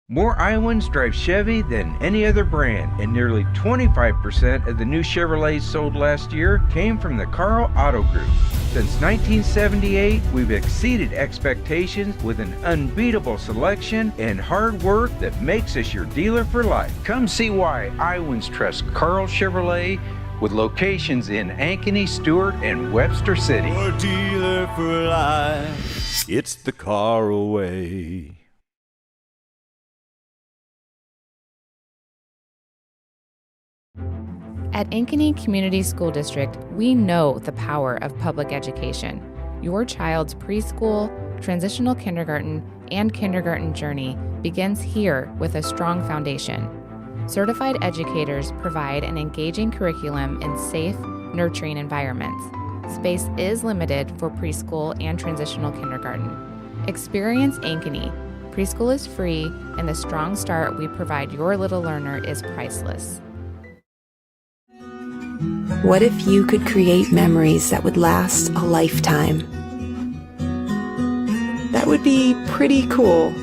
More Iowans drive Chevy than any other brand, and nearly 25% of the new Chevrolets sold last year came from the Carl Auto Group. Since 1978, we've exceeded expectations with an unbeatable selection and hard work that makes us your dealer for life. Come see why Iowans trust Carl Chevrolet, with locations in Ankeny, Stewart, and Webster City. Your dealer for life. It's the Carl way. At Ankeny Community School District, we know the power of public education. Your child's preschool, transitional kindergarten, and kindergarten journey begins here with a strong foundation. Certified educators provide an engaging curriculum in safe, nurturing environments. Space is limited for preschool and transitional kindergarten. Experience Ankeny. Preschool is free, and the strong start we provide your little learner is priceless. What if you could create memories that would last a lifetime? That would be pretty cool.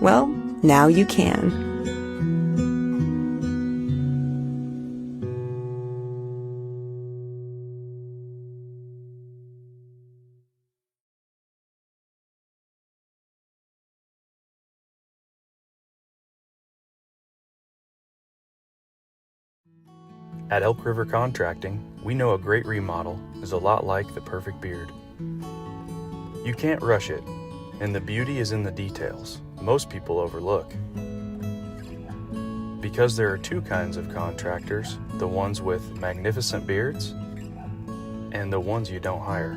Well, now you can. At Elk River Contracting, we know a great remodel is a lot like the perfect beard. You can't rush it, and the beauty is in the details most people overlook. Because there are two kinds of contractors, the ones with magnificent beards and the ones you don't hire.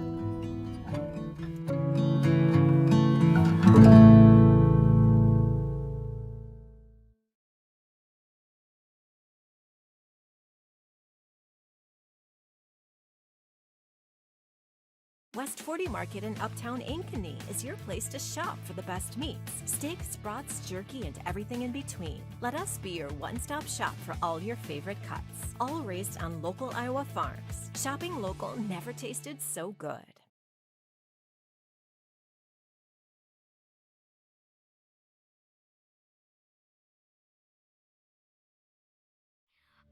West 40 Market in Uptown Ankeny is your place to shop for the best meats, steaks, brats, jerky, and everything in between. Let us be your one-stop shop for all your favorite cuts, all raised on local Iowa farms. Shopping local never tasted so good.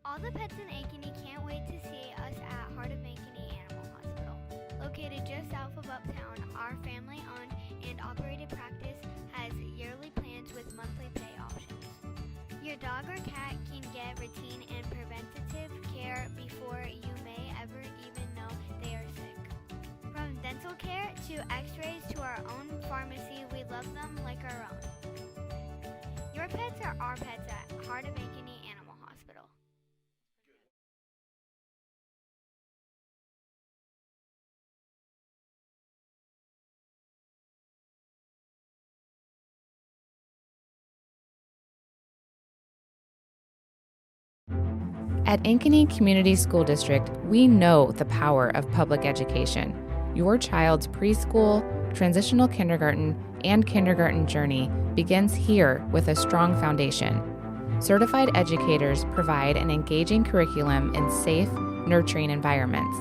All the pets in Ankeny can't wait to see us at Heart of Ankeny Animal Hospital. Located just south of Uptown, our family-owned and operated practice has yearly plans with monthly pay options. Your dog or cat can get routine and preventative care before you may ever even know they are sick. From dental care to x-rays to our own pharmacy, we love them like our own. Your pets are our pets at Heart of Ankeny Animal Hospital. At Ankeny Community School District, we know the power of public education. Your child's preschool, transitional kindergarten, and kindergarten journey begins here with a strong foundation. Certified educators provide an engaging curriculum in safe, nurturing environments.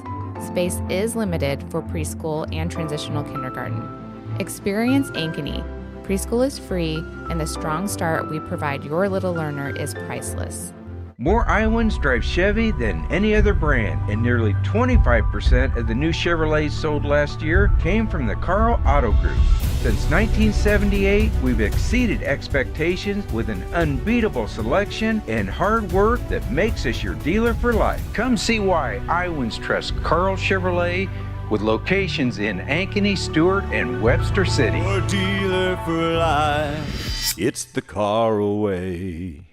Space is limited for preschool and transitional kindergarten. Experience Ankeny. Preschool is free, and the strong start we provide your little learner is priceless. More Iowans drive Chevy than any other brand, and nearly 25% of the new Chevrolets sold last year came from the Carl Auto Group. Since 1978, we've exceeded expectations with an unbeatable selection and hard work that makes us your dealer for life. Come see why Iowans trust Carl Chevrolet with locations in Ankeny, Stewart, and Webster City. Your dealer for life. It's the Carl way.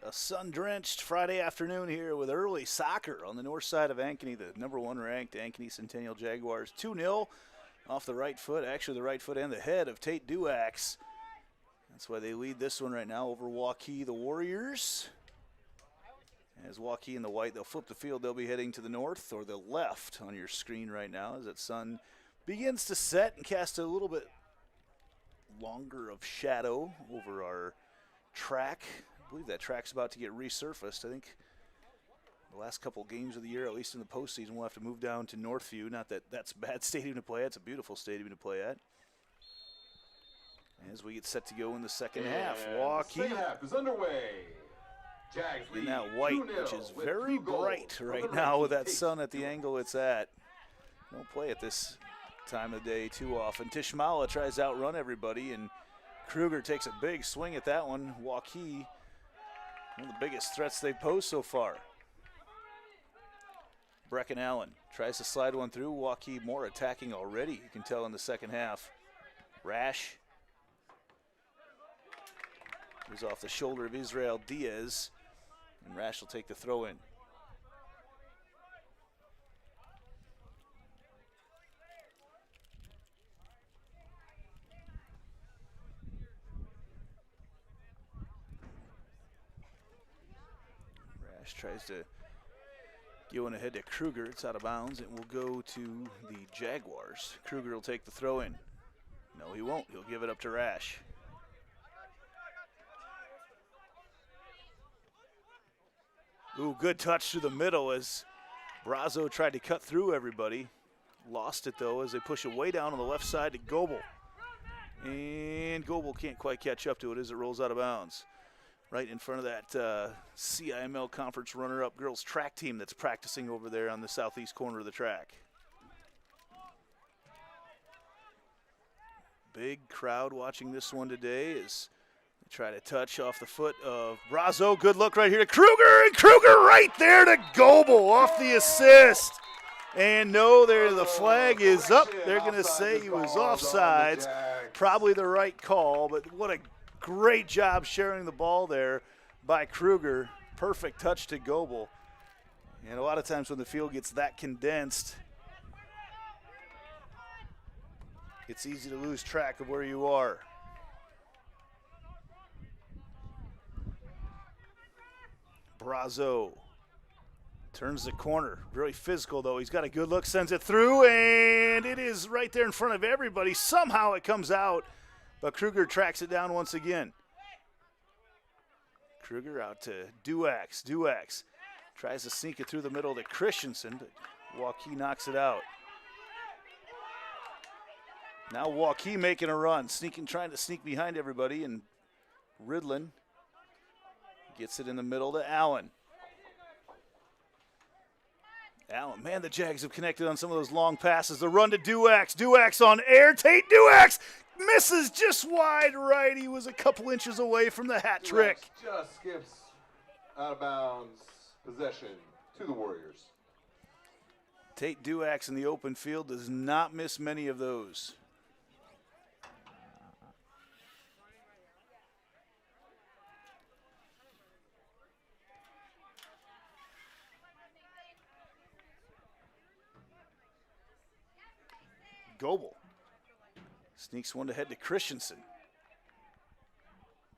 A sun-drenched Friday afternoon here with early soccer on the north side of Ankeny. The number one ranked Ankeny Centennial Jaguars 2-0 off the right foot, actually the right foot and the head of Tate Duax. That's why they lead this one right now over Waukee, the Warriors. As Waukee in the white, they'll flip the field. They'll be heading to the north or the left on your screen right now as that sun begins to set and cast a little bit longer of shadow over our track. I believe that track's about to get resurfaced. I think the last couple games of the year, at least in the postseason, we'll have to move down to Northview. Not that that's a bad stadium to play at. It's a beautiful stadium to play at. As we get set to go in the second half. Waukee. Second half is underway. Jags In lead that white, 2-0 which is with very 2 goals bright from right the now with rookie, that sun at the angle it's at. Don't play at this time of day too often. Tishmala tries to outrun everybody, and Kruger takes a big swing at that one. Waukee, one of the biggest threats they've posed so far. Brecken Allen tries to slide one through. Waukee more attacking already, you can tell in the second half. Rash is off the shoulder of Israel Diaz, and Rash will take the throw in. Rash tries to get one ahead to Kruger. It's out of bounds. It will go to the Jaguars. Kruger will take the throw in. No, he won't. He'll give it up to Rash. Ooh, good touch through the middle as Brazo tried to cut through everybody. Lost it, though, as they push it way down on the left side to Goebel. And Goebel can't quite catch up to it as it rolls out of bounds. Right in front of that CIML conference runner-up girls track team that's practicing over there on the southeast corner of the track. Big crowd watching this one today as they try to touch off the foot of Brazo. Good look right here to Kruger, and Kruger right there to Goebel off the assist. And no, there the flag is up. They're going to say he was offsides. Probably the right call, but what a great job sharing the ball there by Kruger. Perfect touch to Goebel. And a lot of times when the field gets that condensed, it's easy to lose track of where you are. Brazo turns the corner. Very physical, though. He's got a good look, sends it through, and it is right there in front of everybody. Somehow it comes out, but Kruger tracks it down once again. Kruger out to Duax. Duax tries to sneak it through the middle to Christensen, but Waukee knocks it out. Now Waukee making a run, trying to sneak behind everybody, and Ridlin gets it in the middle to Allen. Allen, man, the Jags have connected on some of those long passes. The run to Duax. Duax on air. Tate Duax misses just wide right. He was a couple inches away from the hat trick. Just skips out of bounds. Possession to the Warriors. Tate Duax in the open field does not miss many of those. Goebel sneaks one to head to Christensen.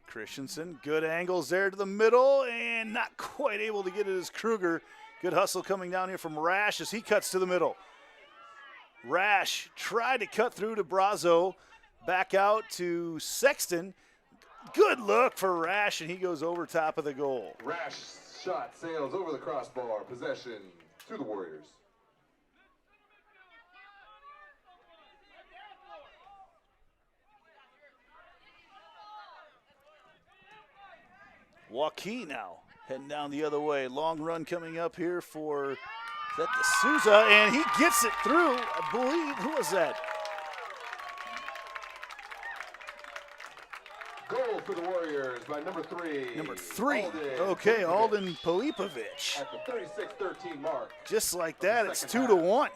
Christensen, good angles there to the middle, and not quite able to get it as Kruger. Good hustle coming down here from Rash as he cuts to the middle. Rash tried to cut through to Brazo, back out to Sexton. Good look for Rash, and he goes over top of the goal. Rash shot sails over the crossbar. Possession to the Warriors. Waukee now heading down the other way. Long run coming up here for D'Souza, and he gets it through. I believe, who was that? Goal for the Warriors by number 3. Number 3. Alden. Okay, Alden Polipovich. At the 36-13 mark. Just like that, it's 2-1.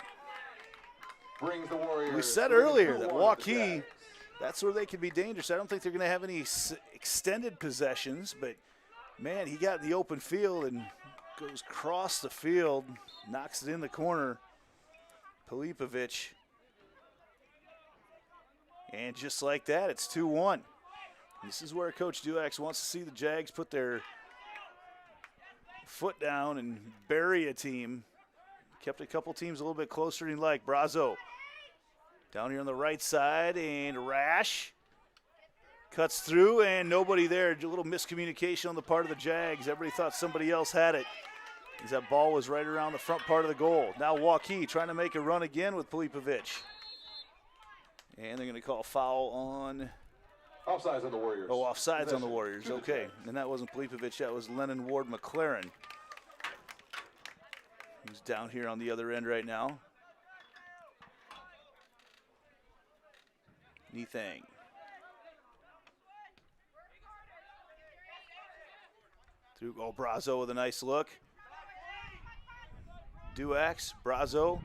Brings the Warriors. We said earlier that Waukee, that's where they could be dangerous. I don't think they're going to have any extended possessions, but man, he got in the open field and goes across the field, knocks it in the corner. Polipovich. And just like that, it's 2-1. This is where Coach Duax wants to see the Jags put their foot down and bury a team. Kept a couple teams a little bit closer than he liked. Brazo down here on the right side, and Rash cuts through, and nobody there. A little miscommunication on the part of the Jags. Everybody thought somebody else had it, as that ball was right around the front part of the goal. Now Waukee trying to make a run again with Polipovich. And they're going to call foul on... Offsides on the Warriors. Oh, offsides on the Warriors. Okay. And that wasn't Polipovich. That was Lennon Ward McLaren, who's down here on the other end right now. Nethang. Through Brazo with a nice look. Duax, Brazo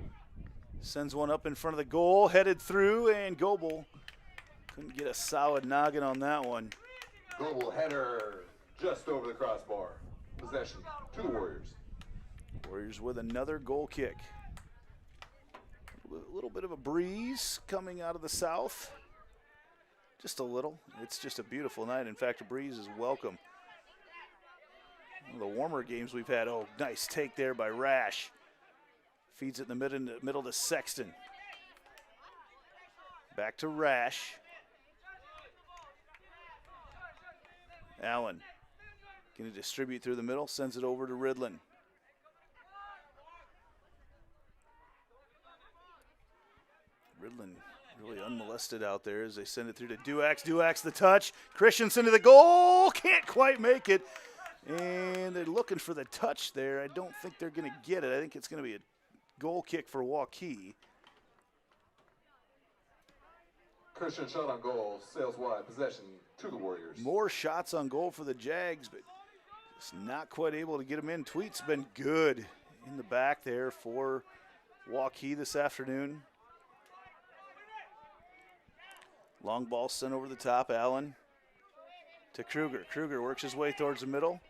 sends one up in front of the goal, headed through, and Goebel couldn't get a solid noggin on that one. Global header just over the crossbar. Possession to the Warriors. Warriors with another goal kick. A little bit of a breeze coming out of the south. Just a little. It's just a beautiful night. In fact, a breeze is welcome. One of the warmer games we've had. Oh, nice take there by Rash. Feeds it in the middle to Sexton. Back to Rash. Allen going to distribute through the middle, sends it over to Ridlin. Ridlin really unmolested out there as they send it through to Duax. Duax the touch. Christensen to the goal. Can't quite make it. And they're looking for the touch there. I don't think they're going to get it. I think it's going to be a goal kick for Waukee. Christian shot on goal, sails wide, possession to the Warriors. More shots on goal for the Jags, but just not quite able to get them in. Tweet's been good in the back there for Waukee this afternoon. Long ball sent over the top, Allen to Kruger. Kruger works his way towards the middle.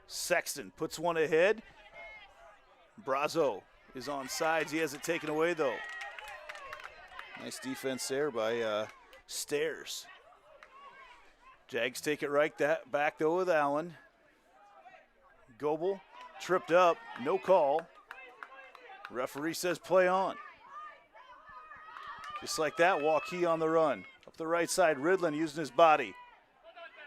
Sexton puts one ahead. Brazo is on sides. He has it taken away, though. Nice defense there by Stairs. Jags take it right back, though, with Allen. Goebel tripped up, no call. Referee says play on. Just like that, Waukee on the run. Up the right side, Ridlin using his body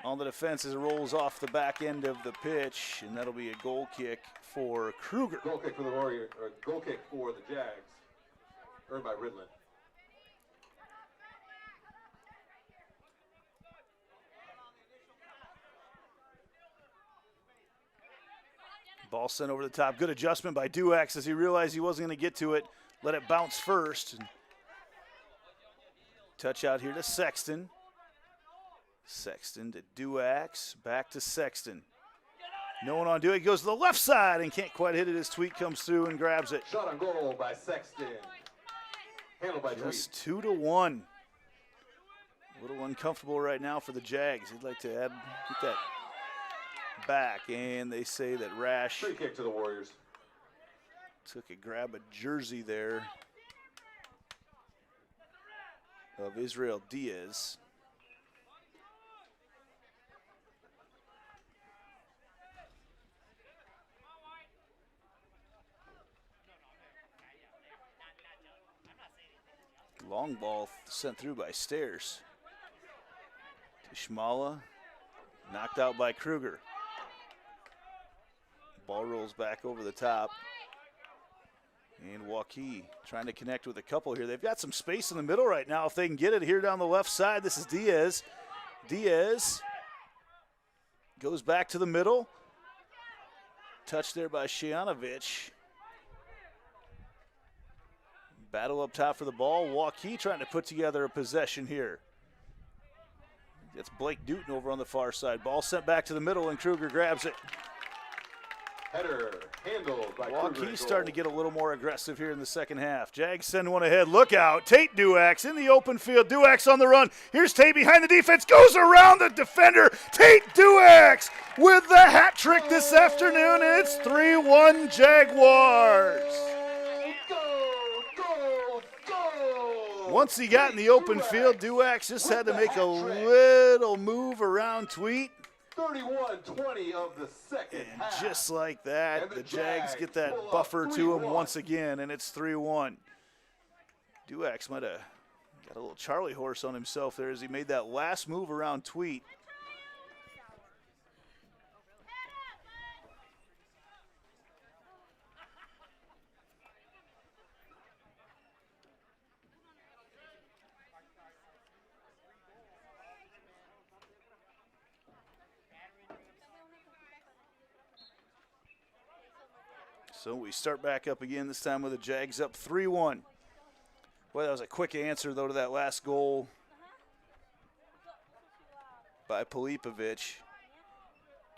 on the defense as it rolls off the back end of the pitch, and that'll be a goal kick for Kruger. Goal kick for the Warriors, or goal kick for the Jags, earned by Ridlin. Ball sent over the top. Good adjustment by Duax as he realized he wasn't going to get to it. Let it bounce first. Touch out here to Sexton. Sexton to Duax. Back to Sexton. No one on Duax. He goes to the left side and can't quite hit it as Tweet comes through and grabs it. Shot on goal by Sexton. Handled by Tweet. Just 2-1. A little uncomfortable right now for the Jags. He'd like to get that back, and they say that Rash free kick to the Warriors. Took a grab of jersey there of Israel Diaz. Long ball sent through by Stairs. To Schmala, knocked out by Kruger. Ball rolls back over the top. And Waukee trying to connect with a couple here. They've got some space in the middle right now if they can get it here down the left side. This is Diaz. Diaz goes back to the middle. Touch there by Shijanovic. Battle up top for the ball. Waukee trying to put together a possession here. That's Blake Newton over on the far side. Ball sent back to the middle and Kruger grabs it. Header handled by Kruger. Waukee's starting to get a little more aggressive here in the second half. Jags send one ahead. Look out. Tate Duax in the open field. Duax on the run. Here's Tate behind the defense. Goes around the defender. Tate Duax with the hat trick this afternoon, and it's 3-1 Jaguars. Once he got in the open field, Duax just had to make a little move around Tweet. 31-20 of the second half. Just like that, the Jags get that buffer to him once again, and it's 3-1. Duax might have got a little Charlie horse on himself there as he made that last move around Tweet. So we start back up again, this time with the Jags up 3-1. Boy, that was a quick answer, though, to that last goal by Polipovic.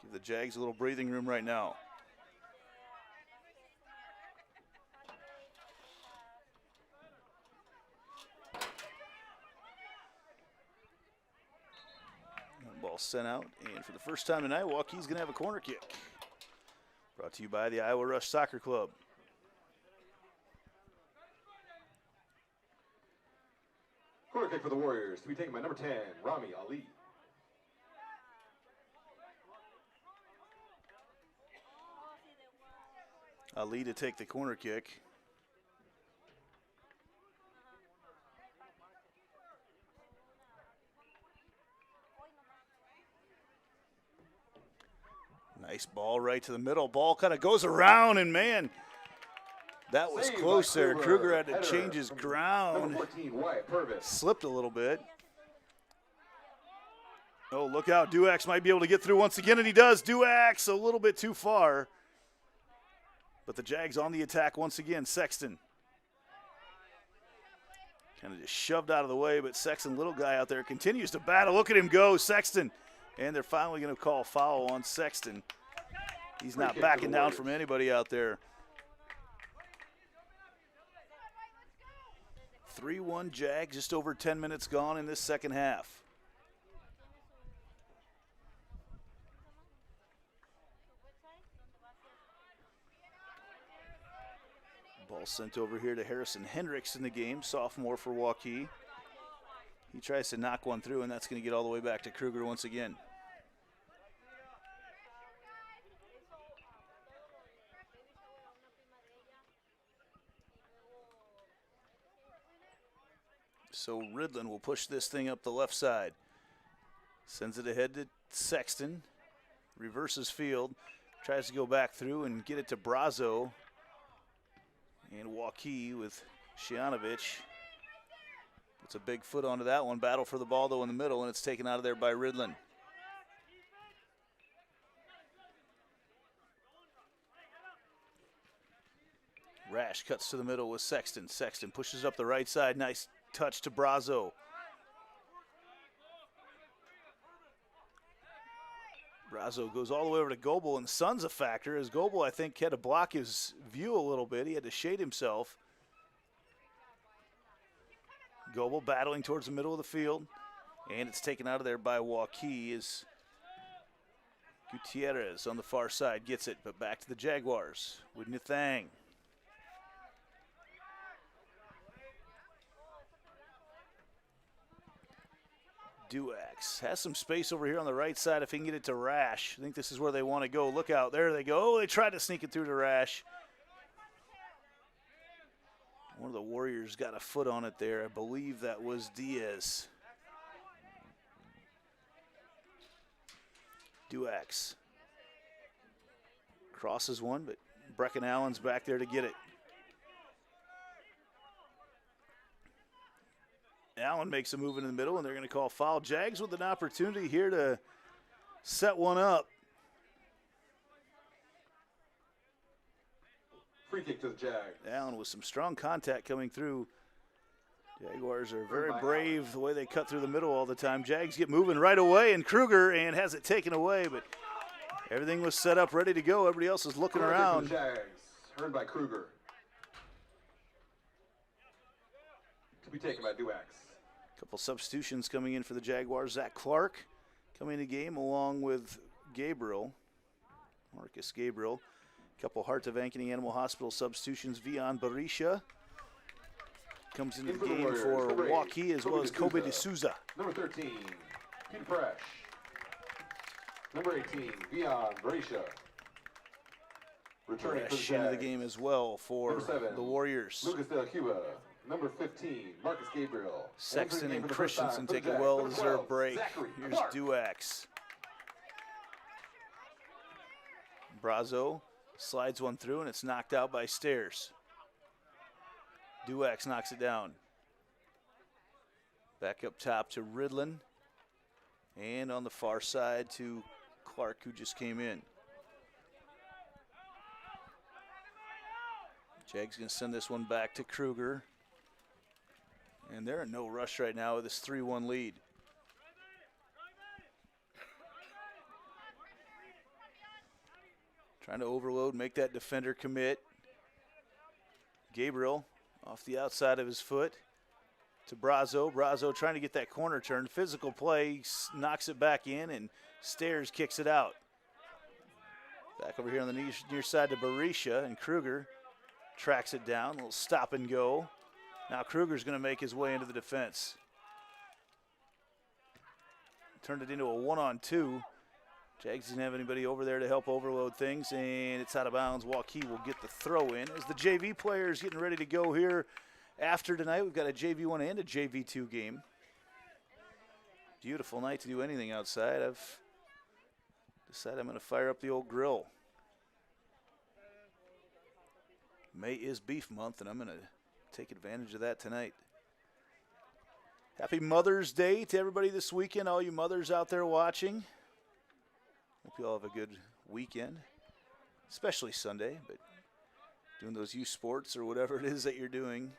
Give the Jags a little breathing room right now. Ball sent out, and for the first time tonight, Waukee's going to have a corner kick. Brought to you by the Iowa Rush Soccer Club. Corner kick for the Warriors to be taken by number 10, Rami Ali. Ali to take the corner kick. Nice ball right to the middle. Ball kind of goes around, and man, that was close there. Kruger had to change his ground. 14, Wyatt Purvis. Slipped a little bit. Oh, look out. Duax might be able to get through once again, and he does. Duax a little bit too far. But the Jags on the attack once again. Sexton. Kind of just shoved out of the way, but Sexton, little guy out there, continues to battle. Look at him go, Sexton. And they're finally going to call foul on Sexton. He's not backing down from anybody out there. 3-1 Jag, just over 10 minutes gone in this second half. Ball sent over here to Harrison Hendricks in the game, sophomore for Waukee. He tries to knock one through, and that's going to get all the way back to Kruger once again. So Ridlin will push this thing up the left side. Sends it ahead to Sexton. Reverses field. Tries to go back through and get it to Brazo. And Waukee with Shianovich. Puts a big foot onto that one. Battle for the ball, though, in the middle, and it's taken out of there by Ridlin. Rash cuts to the middle with Sexton. Sexton pushes up the right side. Nice touch to Brazo. Brazo goes all the way over to Goebel, and the sun's a factor, as Goebel, I think, had to block his view a little bit. He had to shade himself. Goebel battling towards the middle of the field, and it's taken out of there by Waukee as Gutierrez on the far side gets it, but back to the Jaguars with Nathang. Duax has some space over here on the right side if he can get it to Rash. I think this is where they want to go. Look out. There they go. Oh, they tried to sneak it through to Rash. One of the Warriors got a foot on it there. I believe that was Diaz. Duax crosses one, but Brecken Allen's back there to get it. Allen makes a move in the middle, and they're going to call foul. Jags with an opportunity here to set one up. Free kick to the Jags. Allen with some strong contact coming through. Jaguars are very brave the way they cut through the middle all the time. Jags get moving right away, and Kruger and has it taken away, but everything was set up, ready to go. Everybody else is looking around. Jags, earned by Kruger. To be taken by Duax. Couple substitutions coming in for the Jaguars. Zach Clark coming into the game along with Gabriel, Marcus Gabriel. Couple Heart of Ankeny Animal Hospital substitutions. Vian Barisha comes into the game for Waukee, as well as Kobe D'Souza. Number 13, Peter Fresh. Number 18, Vian Barisha. Returning for the Fresh into the game as well for the Warriors. Lucas De La Cuba. Number 15, Marcus Gabriel. Sexton and Christensen take a well-deserved break. Here's Duax. Brazo slides one through, and it's knocked out by Stairs. Duax knocks it down. Back up top to Ridlin. And on the far side to Clark, who just came in. Jags going to send this one back to Kruger. And they're in no rush right now with this 3-1 lead. Trying to overload, make that defender commit. Gabriel off the outside of his foot to Brazo. Brazo trying to get that corner turn. Physical play, knocks it back in, and Stairs kicks it out. Back over here on the near side to Barisha, and Kruger tracks it down. A little stop and go. Now Kruger's going to make his way into the defense. Turned it into a 1-on-2. Jags didn't have anybody over there to help overload things, and it's out of bounds. Waukee will get the throw in as the JV players getting ready to go here after tonight. We've got a JV1 and a JV2 game. Beautiful night to do anything outside. I've decided I'm going to fire up the old grill. May is beef month, and I'm going to take advantage of that tonight. Happy Mother's Day to everybody this weekend, all you mothers out there watching. Hope you all have a good weekend, especially Sunday, but doing those youth sports or whatever it is that you're doing.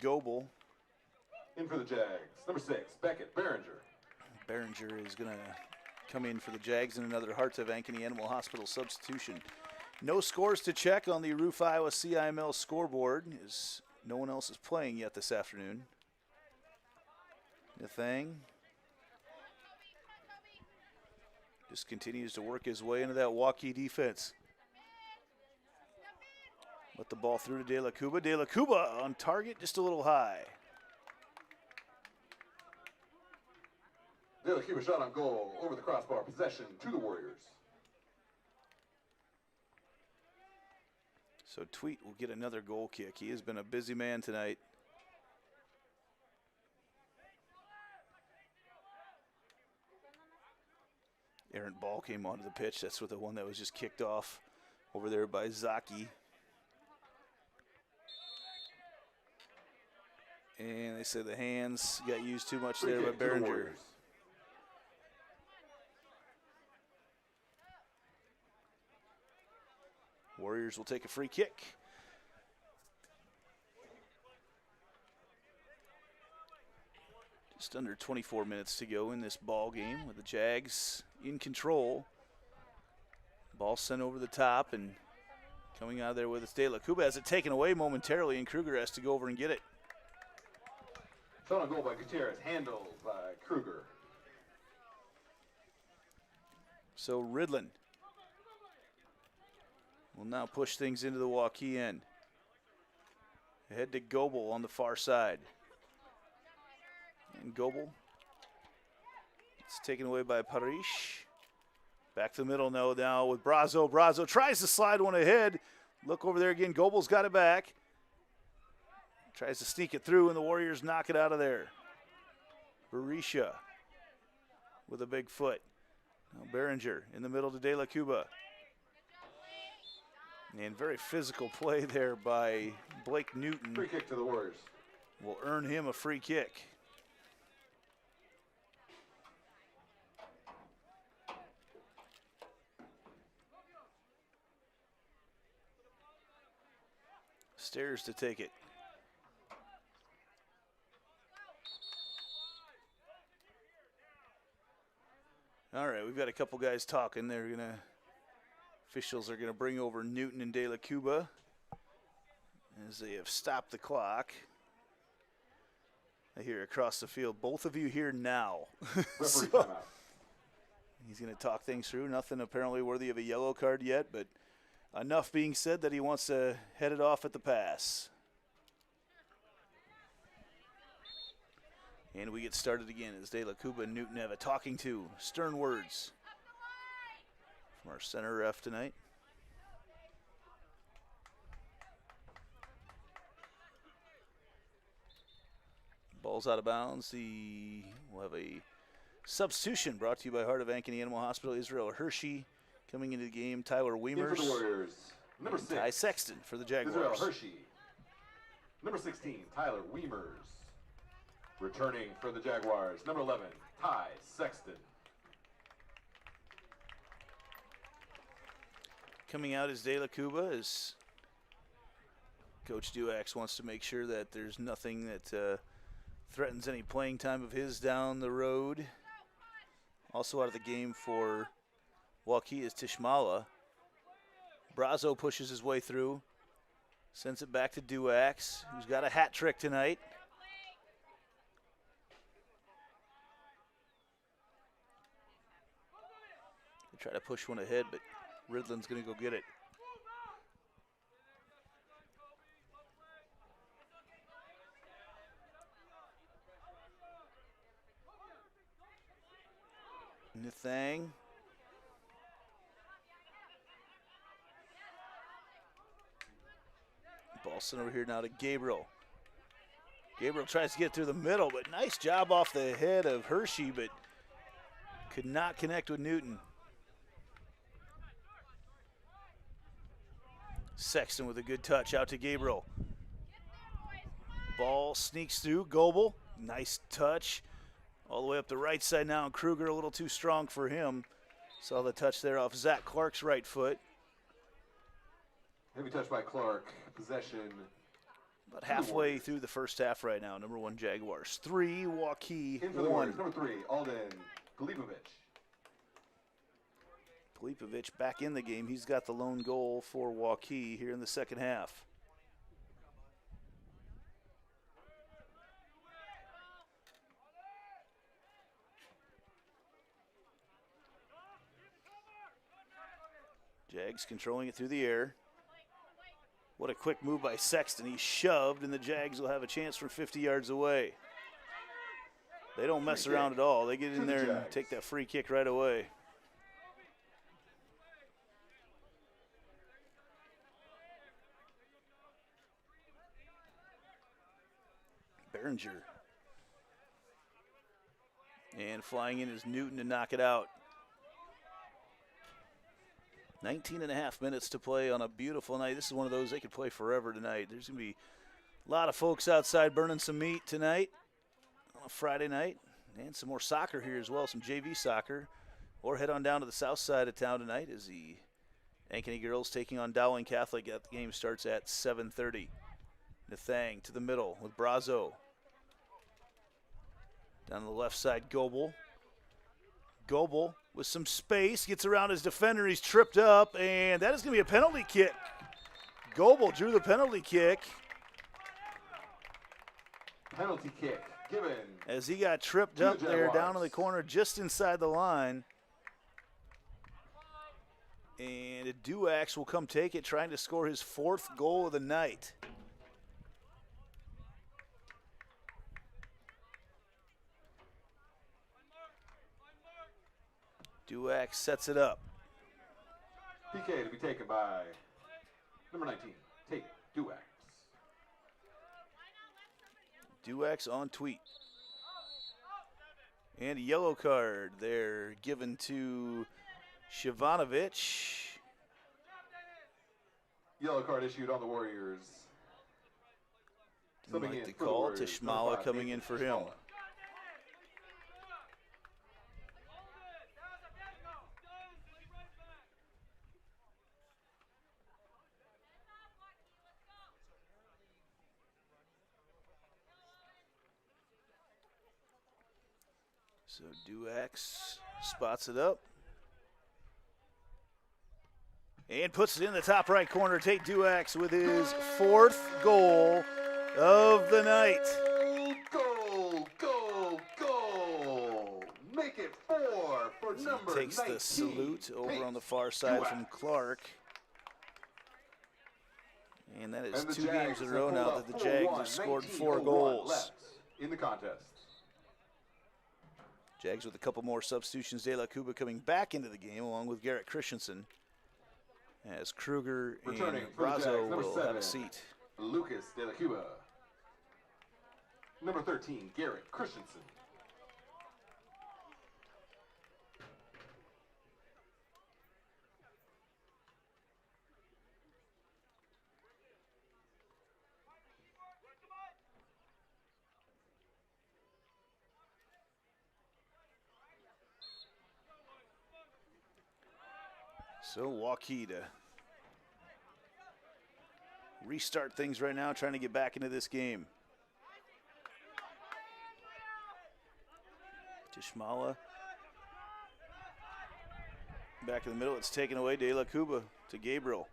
Goebel. In for the Jags. Number 6, Beckett, Behringer. Behringer is going to come in for the Jags in another Heart of Ankeny Animal Hospital substitution. No scores to check on the Roof Iowa CIML scoreboard, as no one else is playing yet this afternoon. Nathang just continues to work his way into that Waukee defense. Let the ball through to De La Cuba. De La Cuba on target, just a little high. De La Cuba shot on goal, over the crossbar, possession to the Warriors. So Tweet will get another goal kick. He has been a busy man tonight. Errant ball came onto the pitch. That's what the one that was just kicked off over there by Zaki. And they said the hands got used too much there by Behringer. Warriors will take a free kick. Just under 24 minutes to go in this ball game with the Jags in control. Ball sent over the top, and coming out of there with it, De La Cuba has it taken away momentarily, and Kruger has to go over and get it. Shot on goal by Gutierrez, handled by Kruger. So Ridlin will now push things into the Waukee end. Ahead to Goebel on the far side. And Goebel, it's taken away by Parish. Back to the middle now with Brazo. Brazo tries to slide one ahead. Look over there again. Goebel's got it back. Tries to sneak it through, and the Warriors knock it out of there. Berisha with a big foot. Now Behringer in the middle to De La Cuba. And very physical play there by Blake Newton. Free kick to the Warriors. Will earn him a free kick. Stairs to take it. All right, we've got a couple guys talking. Officials are gonna bring over Newton and De La Cuba as they have stopped the clock. I hear across the field, both of you here now. So, he's gonna talk things through. Nothing apparently worthy of a yellow card yet, but enough being said that he wants to head it off at the pass. And we get started again as De La Cuba and Newton have a talking to. Stern words from our center ref tonight. Ball's out of bounds. We'll have a substitution brought to you by Heart of Ankeny Animal Hospital. Israel Hershey coming into the game. Tyler Wiemers. In for the Warriors. Number 6. Ty Sexton for the Jaguars. Israel Hershey. Number 16, Tyler Wiemers. Returning for the Jaguars, number 11, Ty Sexton. Coming out is De La Cuba as Coach Duax wants to make sure that there's nothing that threatens any playing time of his down the road. Also out of the game for Waukee is Tishmala. Brazo pushes his way through, sends it back to Duax, who's got a hat trick tonight. Try to push one ahead, but Ridlin's going to go get it. Nathang. Ball sent over here now to Gabriel. Gabriel tries to get through the middle, but nice job off the head of Hershey, but could not connect with Newton. Sexton with a good touch out to Gabriel. Ball sneaks through. Goebel, nice touch. All the way up the right side now, and Kruger a little too strong for him. Saw the touch there off Zach Clark's right foot. Heavy touch by Clark. Possession. About halfway through the first half right now. Number 1 Jaguars. 3, Waukee, In for the 1. Warriors, number 3, Alden Galipovic. Galipovic back in the game. He's got the lone goal for Waukee here in the second half. Jags controlling it through the air. What a quick move by Sexton. He shoved, and the Jags will have a chance from 50 yards away. They don't mess around at all. They get in there and take that free kick right away. Behringer. And flying in is Newton to knock it out. 19 and a half minutes to play on a beautiful night. This is one of those they could play forever tonight. There's going to be a lot of folks outside burning some meat tonight on a Friday night. And some more soccer here as well, some JV soccer. Or head on down to the south side of town tonight as the Ankeny girls taking on Dowling Catholic. The game starts at 7:30. Nathang to the middle with Brazo. Down the left side, Goebel. Goebel with some space, gets around his defender. He's tripped up, and that is going to be a penalty kick. Goebel drew the penalty kick. Penalty kick given. As he got tripped up there down in the corner just inside the line. And Duax will come take it, trying to score his 4th goal of the night. Duax sets it up. PK to be taken by number 19, Tate Duax. Duax on tweet. And a yellow card there given to Shivanovic. Yellow card issued on the Warriors. Didn't like the call. Tishmala coming in for him. So Duax spots it up. And puts it in the top right corner. Tate Duax with his 4th goal of the night. Goal, goal, goal. Make it 4 for number 19. Takes the salute over on the far side from Clark. And that is 2 games in a row now that the Jags have scored 4 goals. In the contest. Jags with a couple more substitutions. De La Cuba coming back into the game along with Garrett Christensen. As Kruger Returning and for the Jags, Brazo number will 7, have a seat. Lucas De La Cuba. Number 13, Garrett Christensen. So Waukee to restart things right now, trying to get back into this game. Tishmala back in the middle. It's taken away. De La Cuba to Gabriel.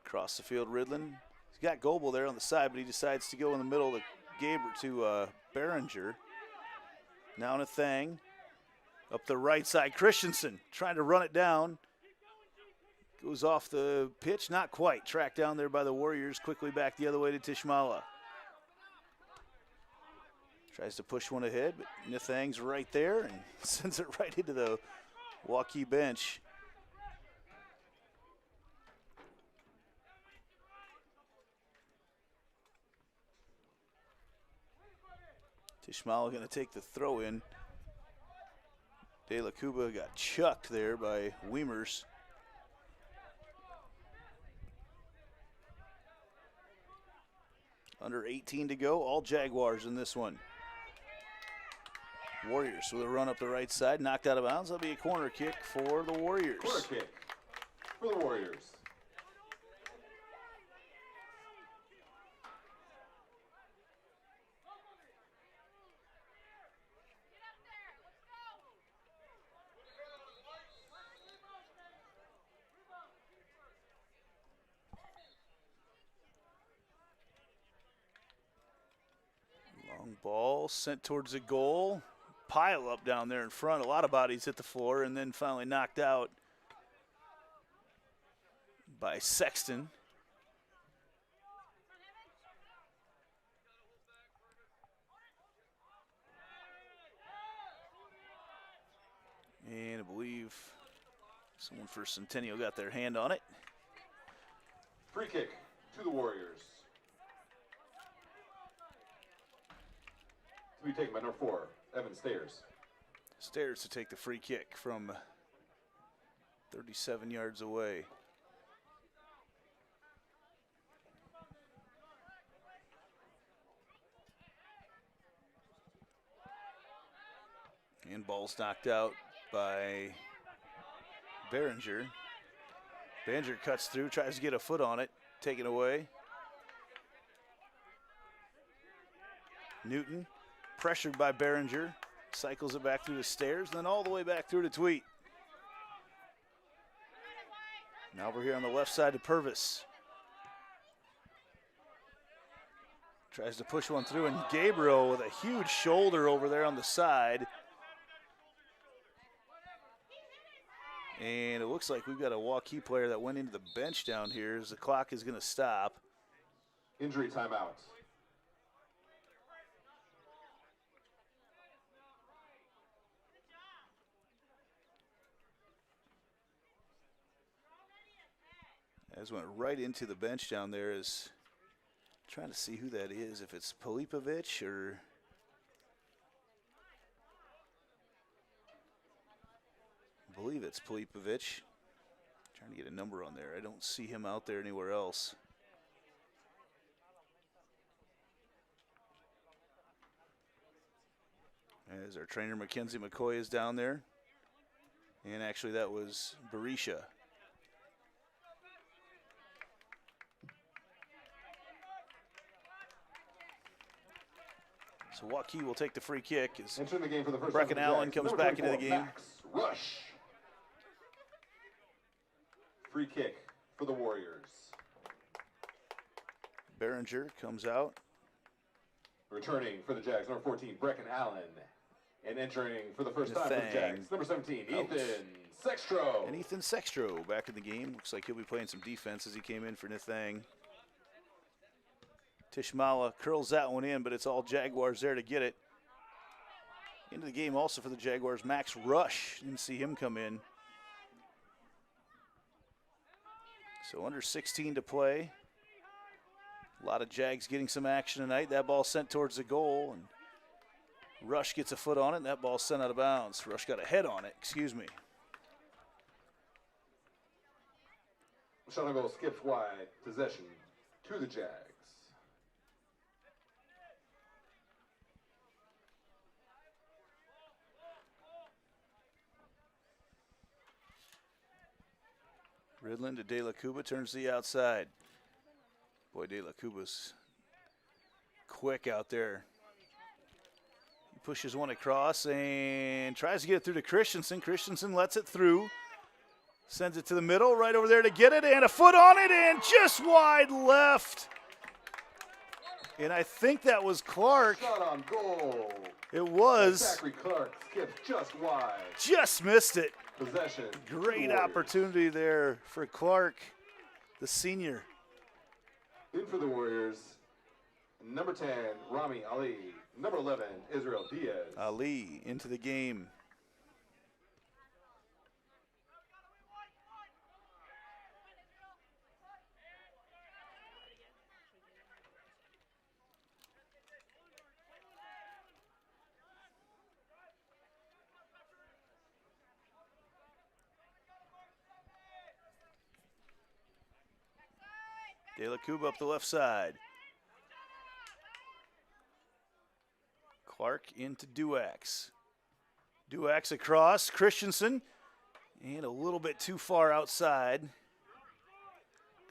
Across the field, Ridlin. He's got Goebel there on the side, but he decides to go in the middle to Gabriel to Behringer. Now Nathang. Up the right side, Christensen trying to run it down. Goes off the pitch, not quite. Tracked down there by the Warriors, quickly back the other way to Tishmala. Tries to push one ahead, but Nathang's right there and sends it right into the Waukee bench. Tishmala going to take the throw in. De La Cuba got chucked there by Weimers. Under 18 to go, all Jaguars in this one. Warriors with a run up the right side, knocked out of bounds. That'll be a corner kick for the Warriors. Corner kick for the Warriors. Long ball sent towards the goal. Pile up down there in front. A lot of bodies hit the floor and then finally knocked out by Sexton. And I believe someone for Centennial got their hand on it. Free kick to the Warriors. to be taken by number 4, Evan Stayers. Stairs to take the free kick from 37 yards away. And ball's knocked out by Behringer. Behringer cuts through, tries to get a foot on it, taken away. Newton, pressured by Behringer, cycles it back through the stairs, then all the way back through to Tweet. Now we're here on the left side to Purvis. Tries to push one through, and Gabriel with a huge shoulder over there on the side. And it looks like we've got a Waukee player that went into the bench down here as the clock is going to stop. Injury timeout. As went right into the bench down there, is trying to see who that is, if it's Polipovich or I believe it's Polipovich. Trying to get a number on there. I don't see him out there anywhere else. As our trainer Mackenzie McCoy is down there. And actually that was Berisha. So Waukee will take the free kick as Entering the game for the first Brecken time for the Allen Jags, comes number back into the 24, game. Max Rush. Free kick for the Warriors. Behringer comes out. Returning for the Jags, number 14, Brecken Allen. And entering for the first time for the Nathang. Jags, number 17, Out. Ethan Sextro. And Ethan Sextro back in the game. Looks like he'll be playing some defense as he came in for Nathang. Tishmala curls that one in, but it's all Jaguars there to get it. Into the game also for the Jaguars, Max Rush. Didn't see him come in. So under 16 to play. A lot of Jags getting some action tonight. That ball sent towards the goal, and Rush gets a foot on it, and that ball sent out of bounds. Rush got a head on it, excuse me. Shot on goal skips wide, possession to the Jags. Ridland to De La Cuba, turns to the outside. Boy, De La Cuba's quick out there. He pushes one across and tries to get it through to Christensen. Christensen lets it through. Sends it to the middle, right over there to get it, and a foot on it, and just wide left. And I think that was Clark. Shot on goal. It was. Zachary Clark skips just wide. Just missed it. Possession. Great Warriors. opportunity there for Clark, the senior. In for the Warriors, number 10, Rami Ali. Number 11, Israel Diaz. Ali into the game. De La Cuba up the left side. Clark into Duax. Duax across. Christensen. And a little bit too far outside.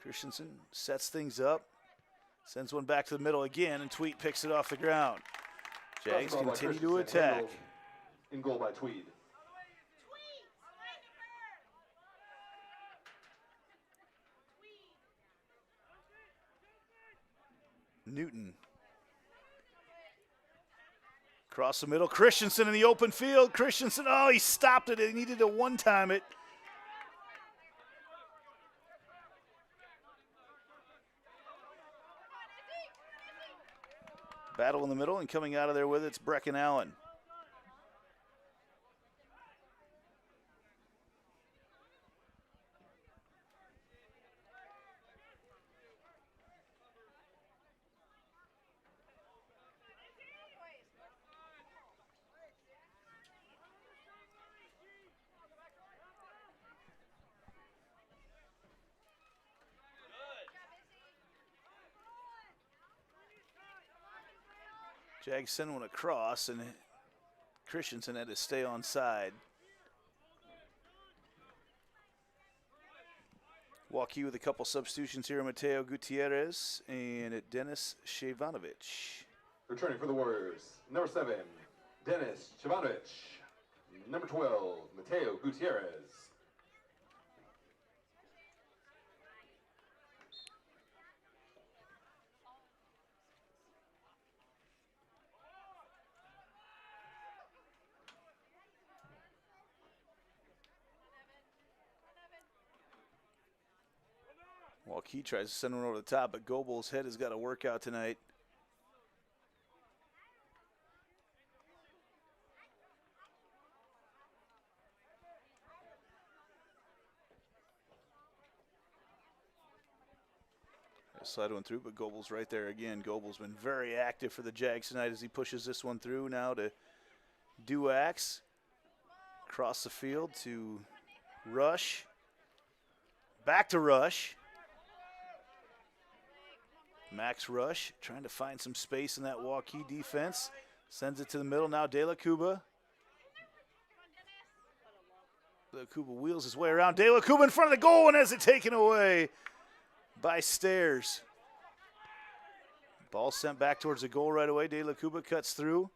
Christensen sets things up. Sends one back to the middle again, and Tweet picks it off the ground. Jags Ball by continue to Christensen, attack. handled in goal by Tweed. Newton. Across the middle, Christensen in the open field. Christensen, oh, he stopped it. He needed to one-time it. Battle in the middle, and coming out of there with it's Brecken Allen. Jags send one across, and Christensen had to stay on side. Waukee with a couple substitutions here, Mateo Gutierrez and Dennis Shevanovic. Returning for the Warriors, number 7, Dennis Shevanovic. Number 12, Mateo Gutierrez. Waukee tries to send one over the top, but Goebel's head has got to work out tonight. Slide one through, but Goebel's right there again. Goebel's been very active for the Jags tonight as he pushes this one through now to Duax. Across the field to Rush. Back to Rush. Max Rush trying to find some space in that Waukee defense. Sends it to the middle now. De La Cuba. De La Cuba wheels his way around. De La Cuba in front of the goal and has it taken away by Stairs. Ball sent back towards the goal right away. De La Cuba cuts through.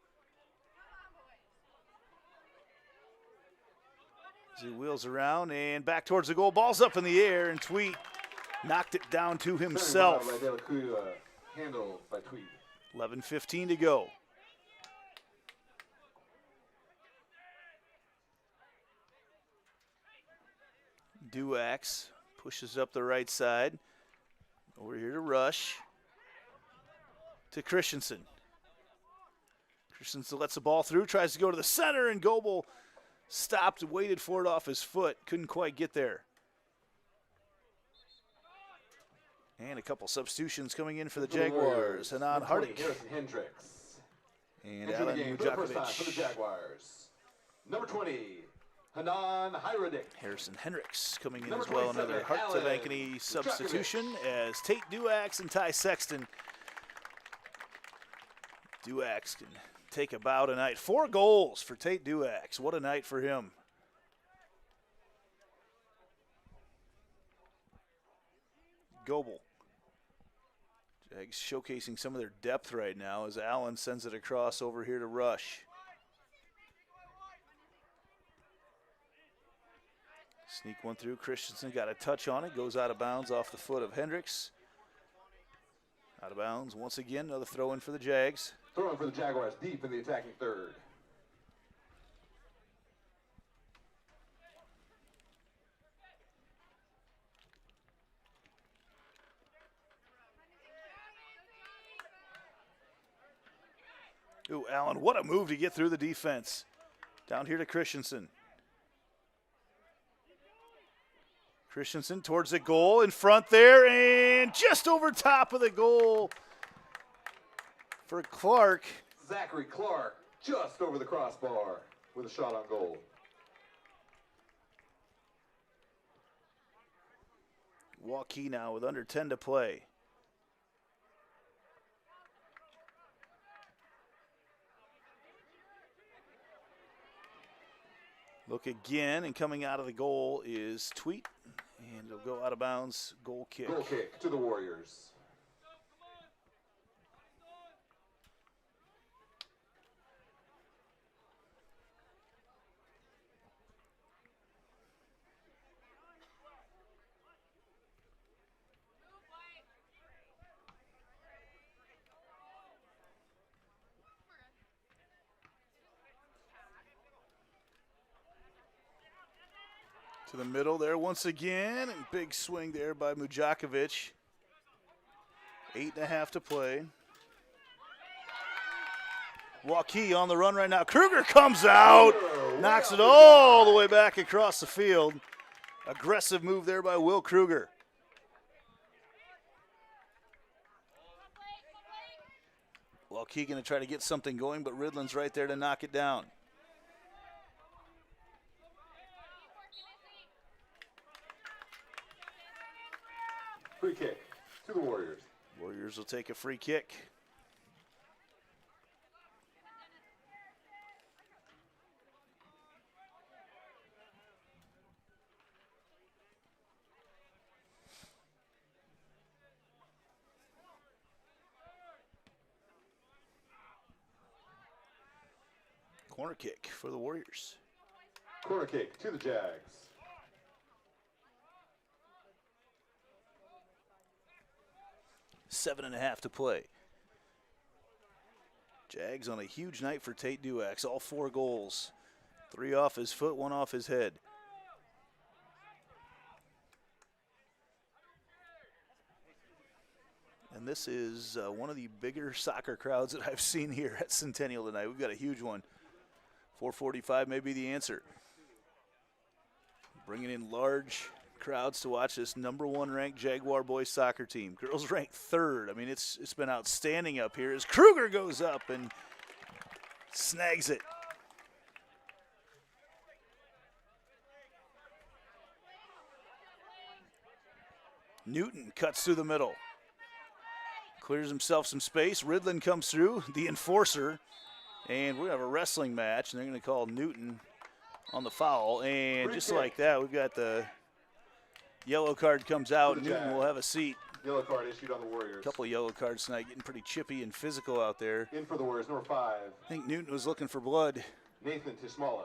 As he wheels around and back towards the goal. Ball's up in the air, and Tweet knocked it down to himself. By De La Cuba, handled by Tweet. 11:15 to go. Duax pushes up the right side. Over here to Rush. To Christensen. Christensen lets the ball through, tries to go to the center, and Goebel stopped, waited for it off his foot. Couldn't quite get there. And a couple substitutions coming in for the Jaguars. Hanan Hardik. Harrison Hendricks. And Into the Alan game for the first time for the Mujakovic. Jaguars. Number 20, Hanan Hardik. Harrison Hendricks coming in Number as well. 27, Another Hart to Alan Ankeny substitution as Tate Duax and Ty Sexton. Duax can take a bow tonight. 4 goals for Tate Duax. What a night for him. Goebel. Jags showcasing some of their depth right now as Allen sends it across over here to Rush. Sneak one through. Christensen got a touch on it. Goes out of bounds off the foot of Hendricks. Out of bounds once again. Another throw in for the Jags. Throwing for the Jaguars deep in the attacking third. Ooh, Allen, what a move to get through the defense. Down here to Christensen. Christensen towards the goal in front there and just over top of the goal for Clark. Zachary Clark just over the crossbar with a shot on goal. Waukee now with under 10 to play. Look again, and coming out of the goal is Tweet, and it'll go out of bounds. Goal kick. Goal kick to the Warriors. To the middle there once again, and big swing there by Mujakovic. 8.5 to play. Waukee on the run right now. Kruger comes out, knocks it all the way back across the field. Aggressive move there by Will Kruger. Waukee going to try to get something going, but Ridland's right there to knock it down. Free kick to the Warriors. Warriors will take a free kick. Corner kick for the Warriors. Corner kick to the Jags. Seven and a half to play. Jags on a huge night for Tate Duax. All 4 goals. 3 off his foot, 1 off his head. And this is one of the bigger soccer crowds that I've seen here at Centennial tonight. We've got a huge one. 445 may be the answer. Bringing in large crowds to watch this #1 ranked Jaguar boys soccer team. Girls ranked 3rd. I mean, it's been outstanding up here as Kruger goes up and snags it. Newton cuts through the middle. Clears himself some space. Ridlin comes through, the enforcer. And we're going to have a wrestling match, and they're going to call Newton on the foul. And just like that, we've got the yellow card comes out. Newton will have a seat. Yellow card issued on the Warriors. A couple of yellow cards tonight, getting pretty chippy and physical out there. In for the Warriors, number 5. I think Newton was looking for blood. Nathan Tishmala.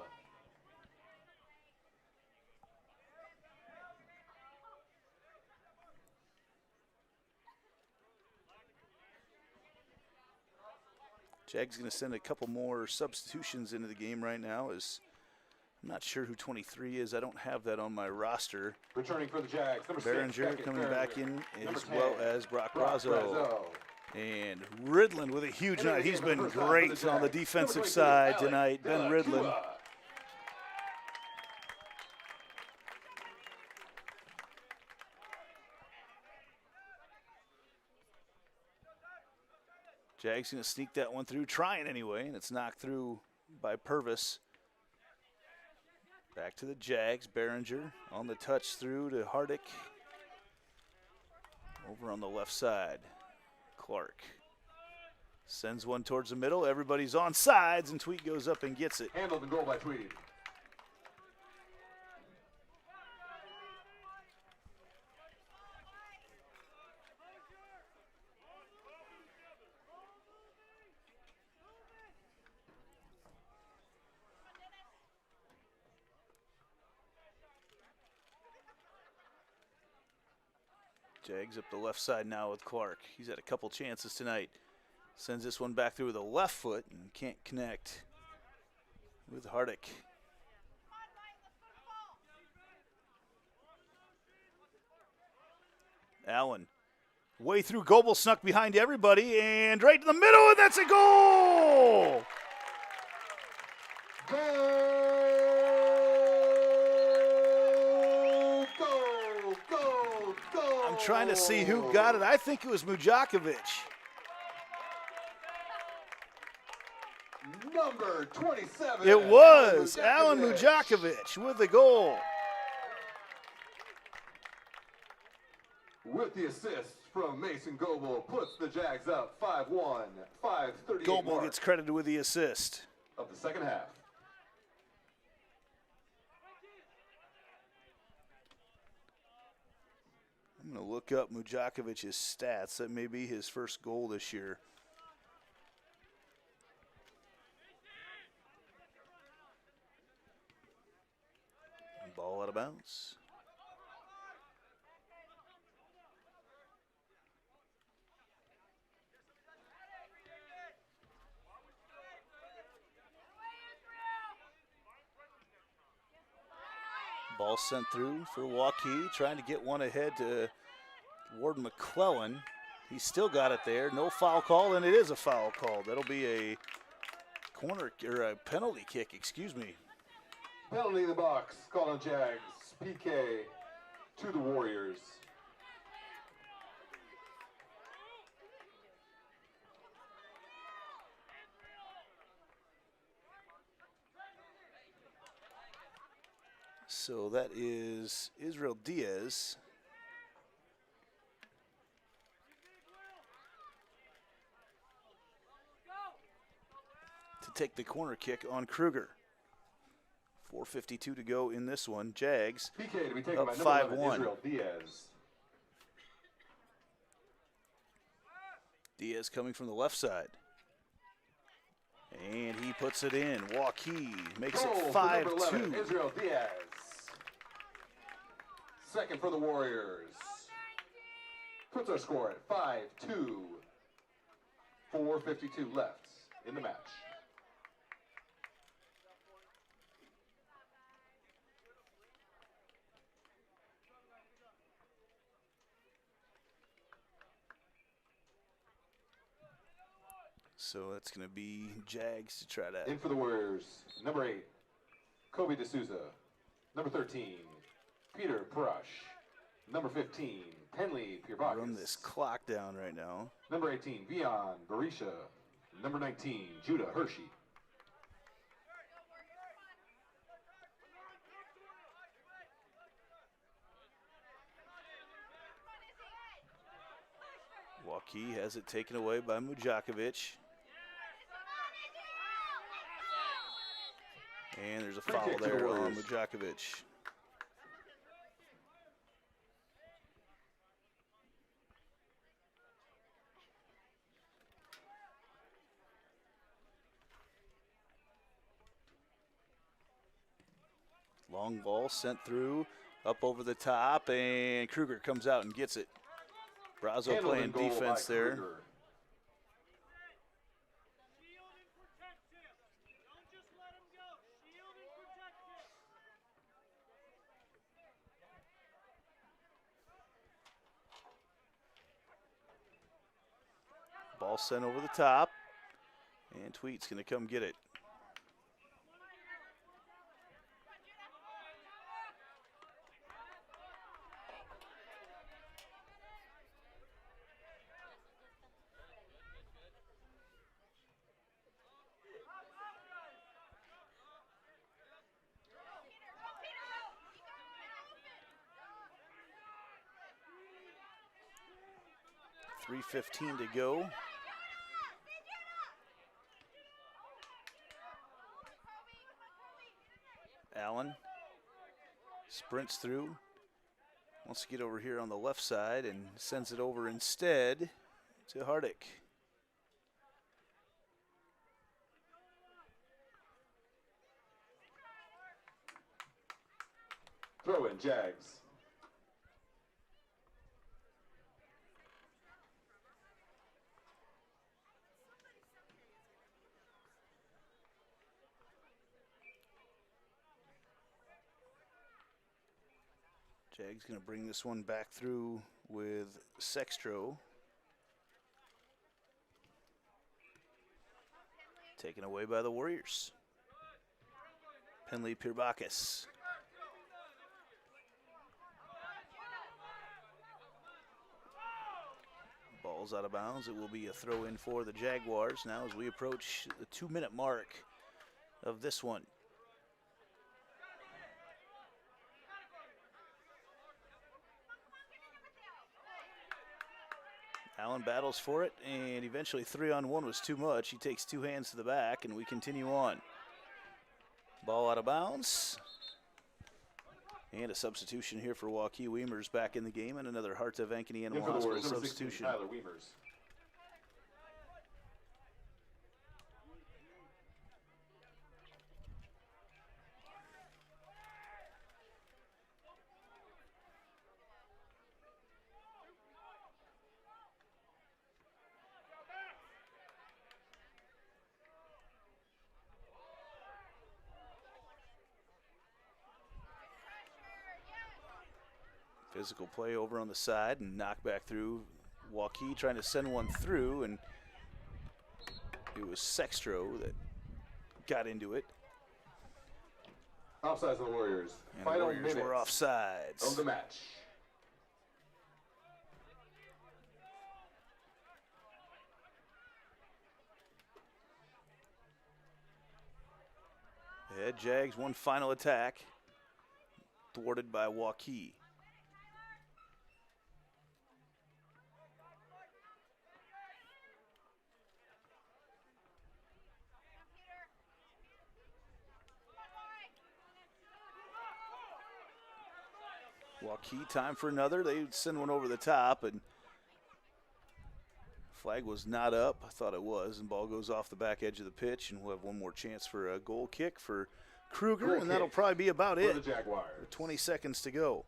Jags going to send a couple more substitutions into the game right now. As I'm not sure who 23 is. I don't have that on my roster. Returning for the Jags, number 6. Berenger coming back in, as well as Brock Brazo. And Ridlin with a huge night. He's been great on the defensive side tonight. Ben Ridlin. Jags going to sneak that one through, trying anyway, and it's knocked through by Purvis. Back to the Jags. Berenger on the touch through to Hardick. Over on the left side. Clark sends one towards the middle. Everybody's on sides, and Tweed goes up and gets it. Handled and goal by Tweed. Jags up the left side now with Clark. He's had a couple chances tonight. Sends this one back through with a left foot and can't connect with Hardick. Allen, way through. Goebel snuck behind everybody and right to the middle, and that's a goal! I'm trying to see who got it. I think it was Mujakovic. Number 27. It was Alan Mujakovic with the goal. With the assist from Mason Goebel, puts the Jags up 5-1, 5:38 Goebel gets credited with the assist of the second half. I'm going to look up Mujakovic's stats. That may be his first goal this year. Ball out of bounds. Ball sent through for Waukee, trying to get one ahead to Warden McClellan. He's still got it there. No foul call, and it is a foul call. That'll be a corner or a penalty kick, excuse me. Penalty in the box, call on Jags. PK to the Warriors. So that is Israel Diaz. To take the corner kick on Kruger. 4:52 to go in this one. Jags PK to be taken up by 5-1. Israel Diaz. Diaz coming from the left side. And he puts it in. Waukee makes Goal it for number 11, 5-2. Israel Diaz. Second for the Warriors. Puts our score at 5-2. 4:52 left in the match. So that's going to be Jags to try to. In for the Warriors, number 8, Kobe D'Souza. Number 13, Peter Parash. Number 15, Penley Pirbakis. Run this clock down right now. Number 18, Vion Barisha. Number 19, Judah Hershey. Waukee has it taken away by Mujakovic. And there's a Free foul kick to the there on Warriors. Mujakovic. Long ball sent through, up over the top, and Kruger comes out and gets it. Brazo Handled playing in goal defense by there. Kruger. Ball sent over the top, and Tweet's going to come get it. .3:15 to go. Allen sprints through, wants to get over here on the left side and sends it over instead to Hardick. Throw in Jags. Jags going to bring this one back through with Sextro. Taken away by the Warriors. Penley Pirbakis. Ball's out of bounds. It will be a throw in for the Jaguars now as we approach the 2-minute mark of this one. Allen battles for it, and eventually 3-on-1 was too much. He takes two hands to the back, and we continue on. Ball out of bounds. And a substitution here for Waukee. Weimer's back in the game, and another Heart of Ankeny Animal Hospital substitution. Tyler Weimer's. Physical play over on the side and knock back through. Waukee trying to send one through, and it was Sextro that got into it. Offsides of the Warriors. And the Final Warriors minutes were offsides. of the match. Ahead, Jags, one final attack, thwarted by Waukee. Waukee, time for another. They send one over the top, and Flag was not up. I thought it was, and ball goes off the back edge of the pitch, and we'll have one more chance for a goal kick for Kruger, and that'll probably be about it. 20 seconds to go.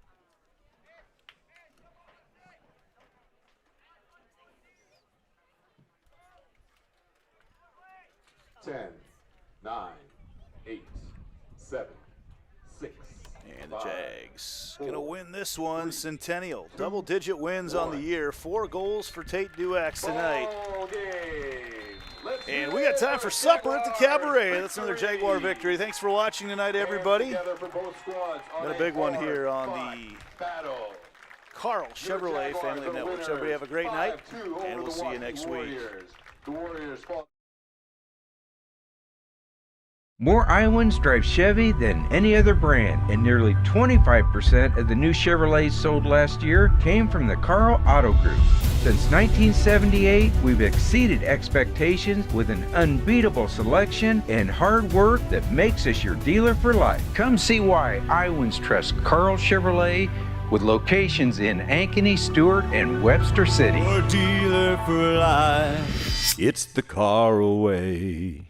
Ten, 9, 8, 7, 6. And the Jags going to win this one. Centennial, double-digit wins on the year. 4 goals for Tate Duax tonight. And we got time for supper at the Cabaret. That's another Jaguar victory. Thanks for watching tonight, everybody. Got a big one here on the Carl Chevrolet Family Network. So everybody have a great night, and we'll see you next week. More Iowans drive Chevy than any other brand, and nearly 25% of the new Chevrolets sold last year came from the Carl Auto Group. Since 1978, we've exceeded expectations with an unbeatable selection and hard work that makes us your dealer for life. Come see why Iowans trust Carl Chevrolet, with locations in Ankeny, Stewart, and Webster City. Your dealer for life. It's the Caraway.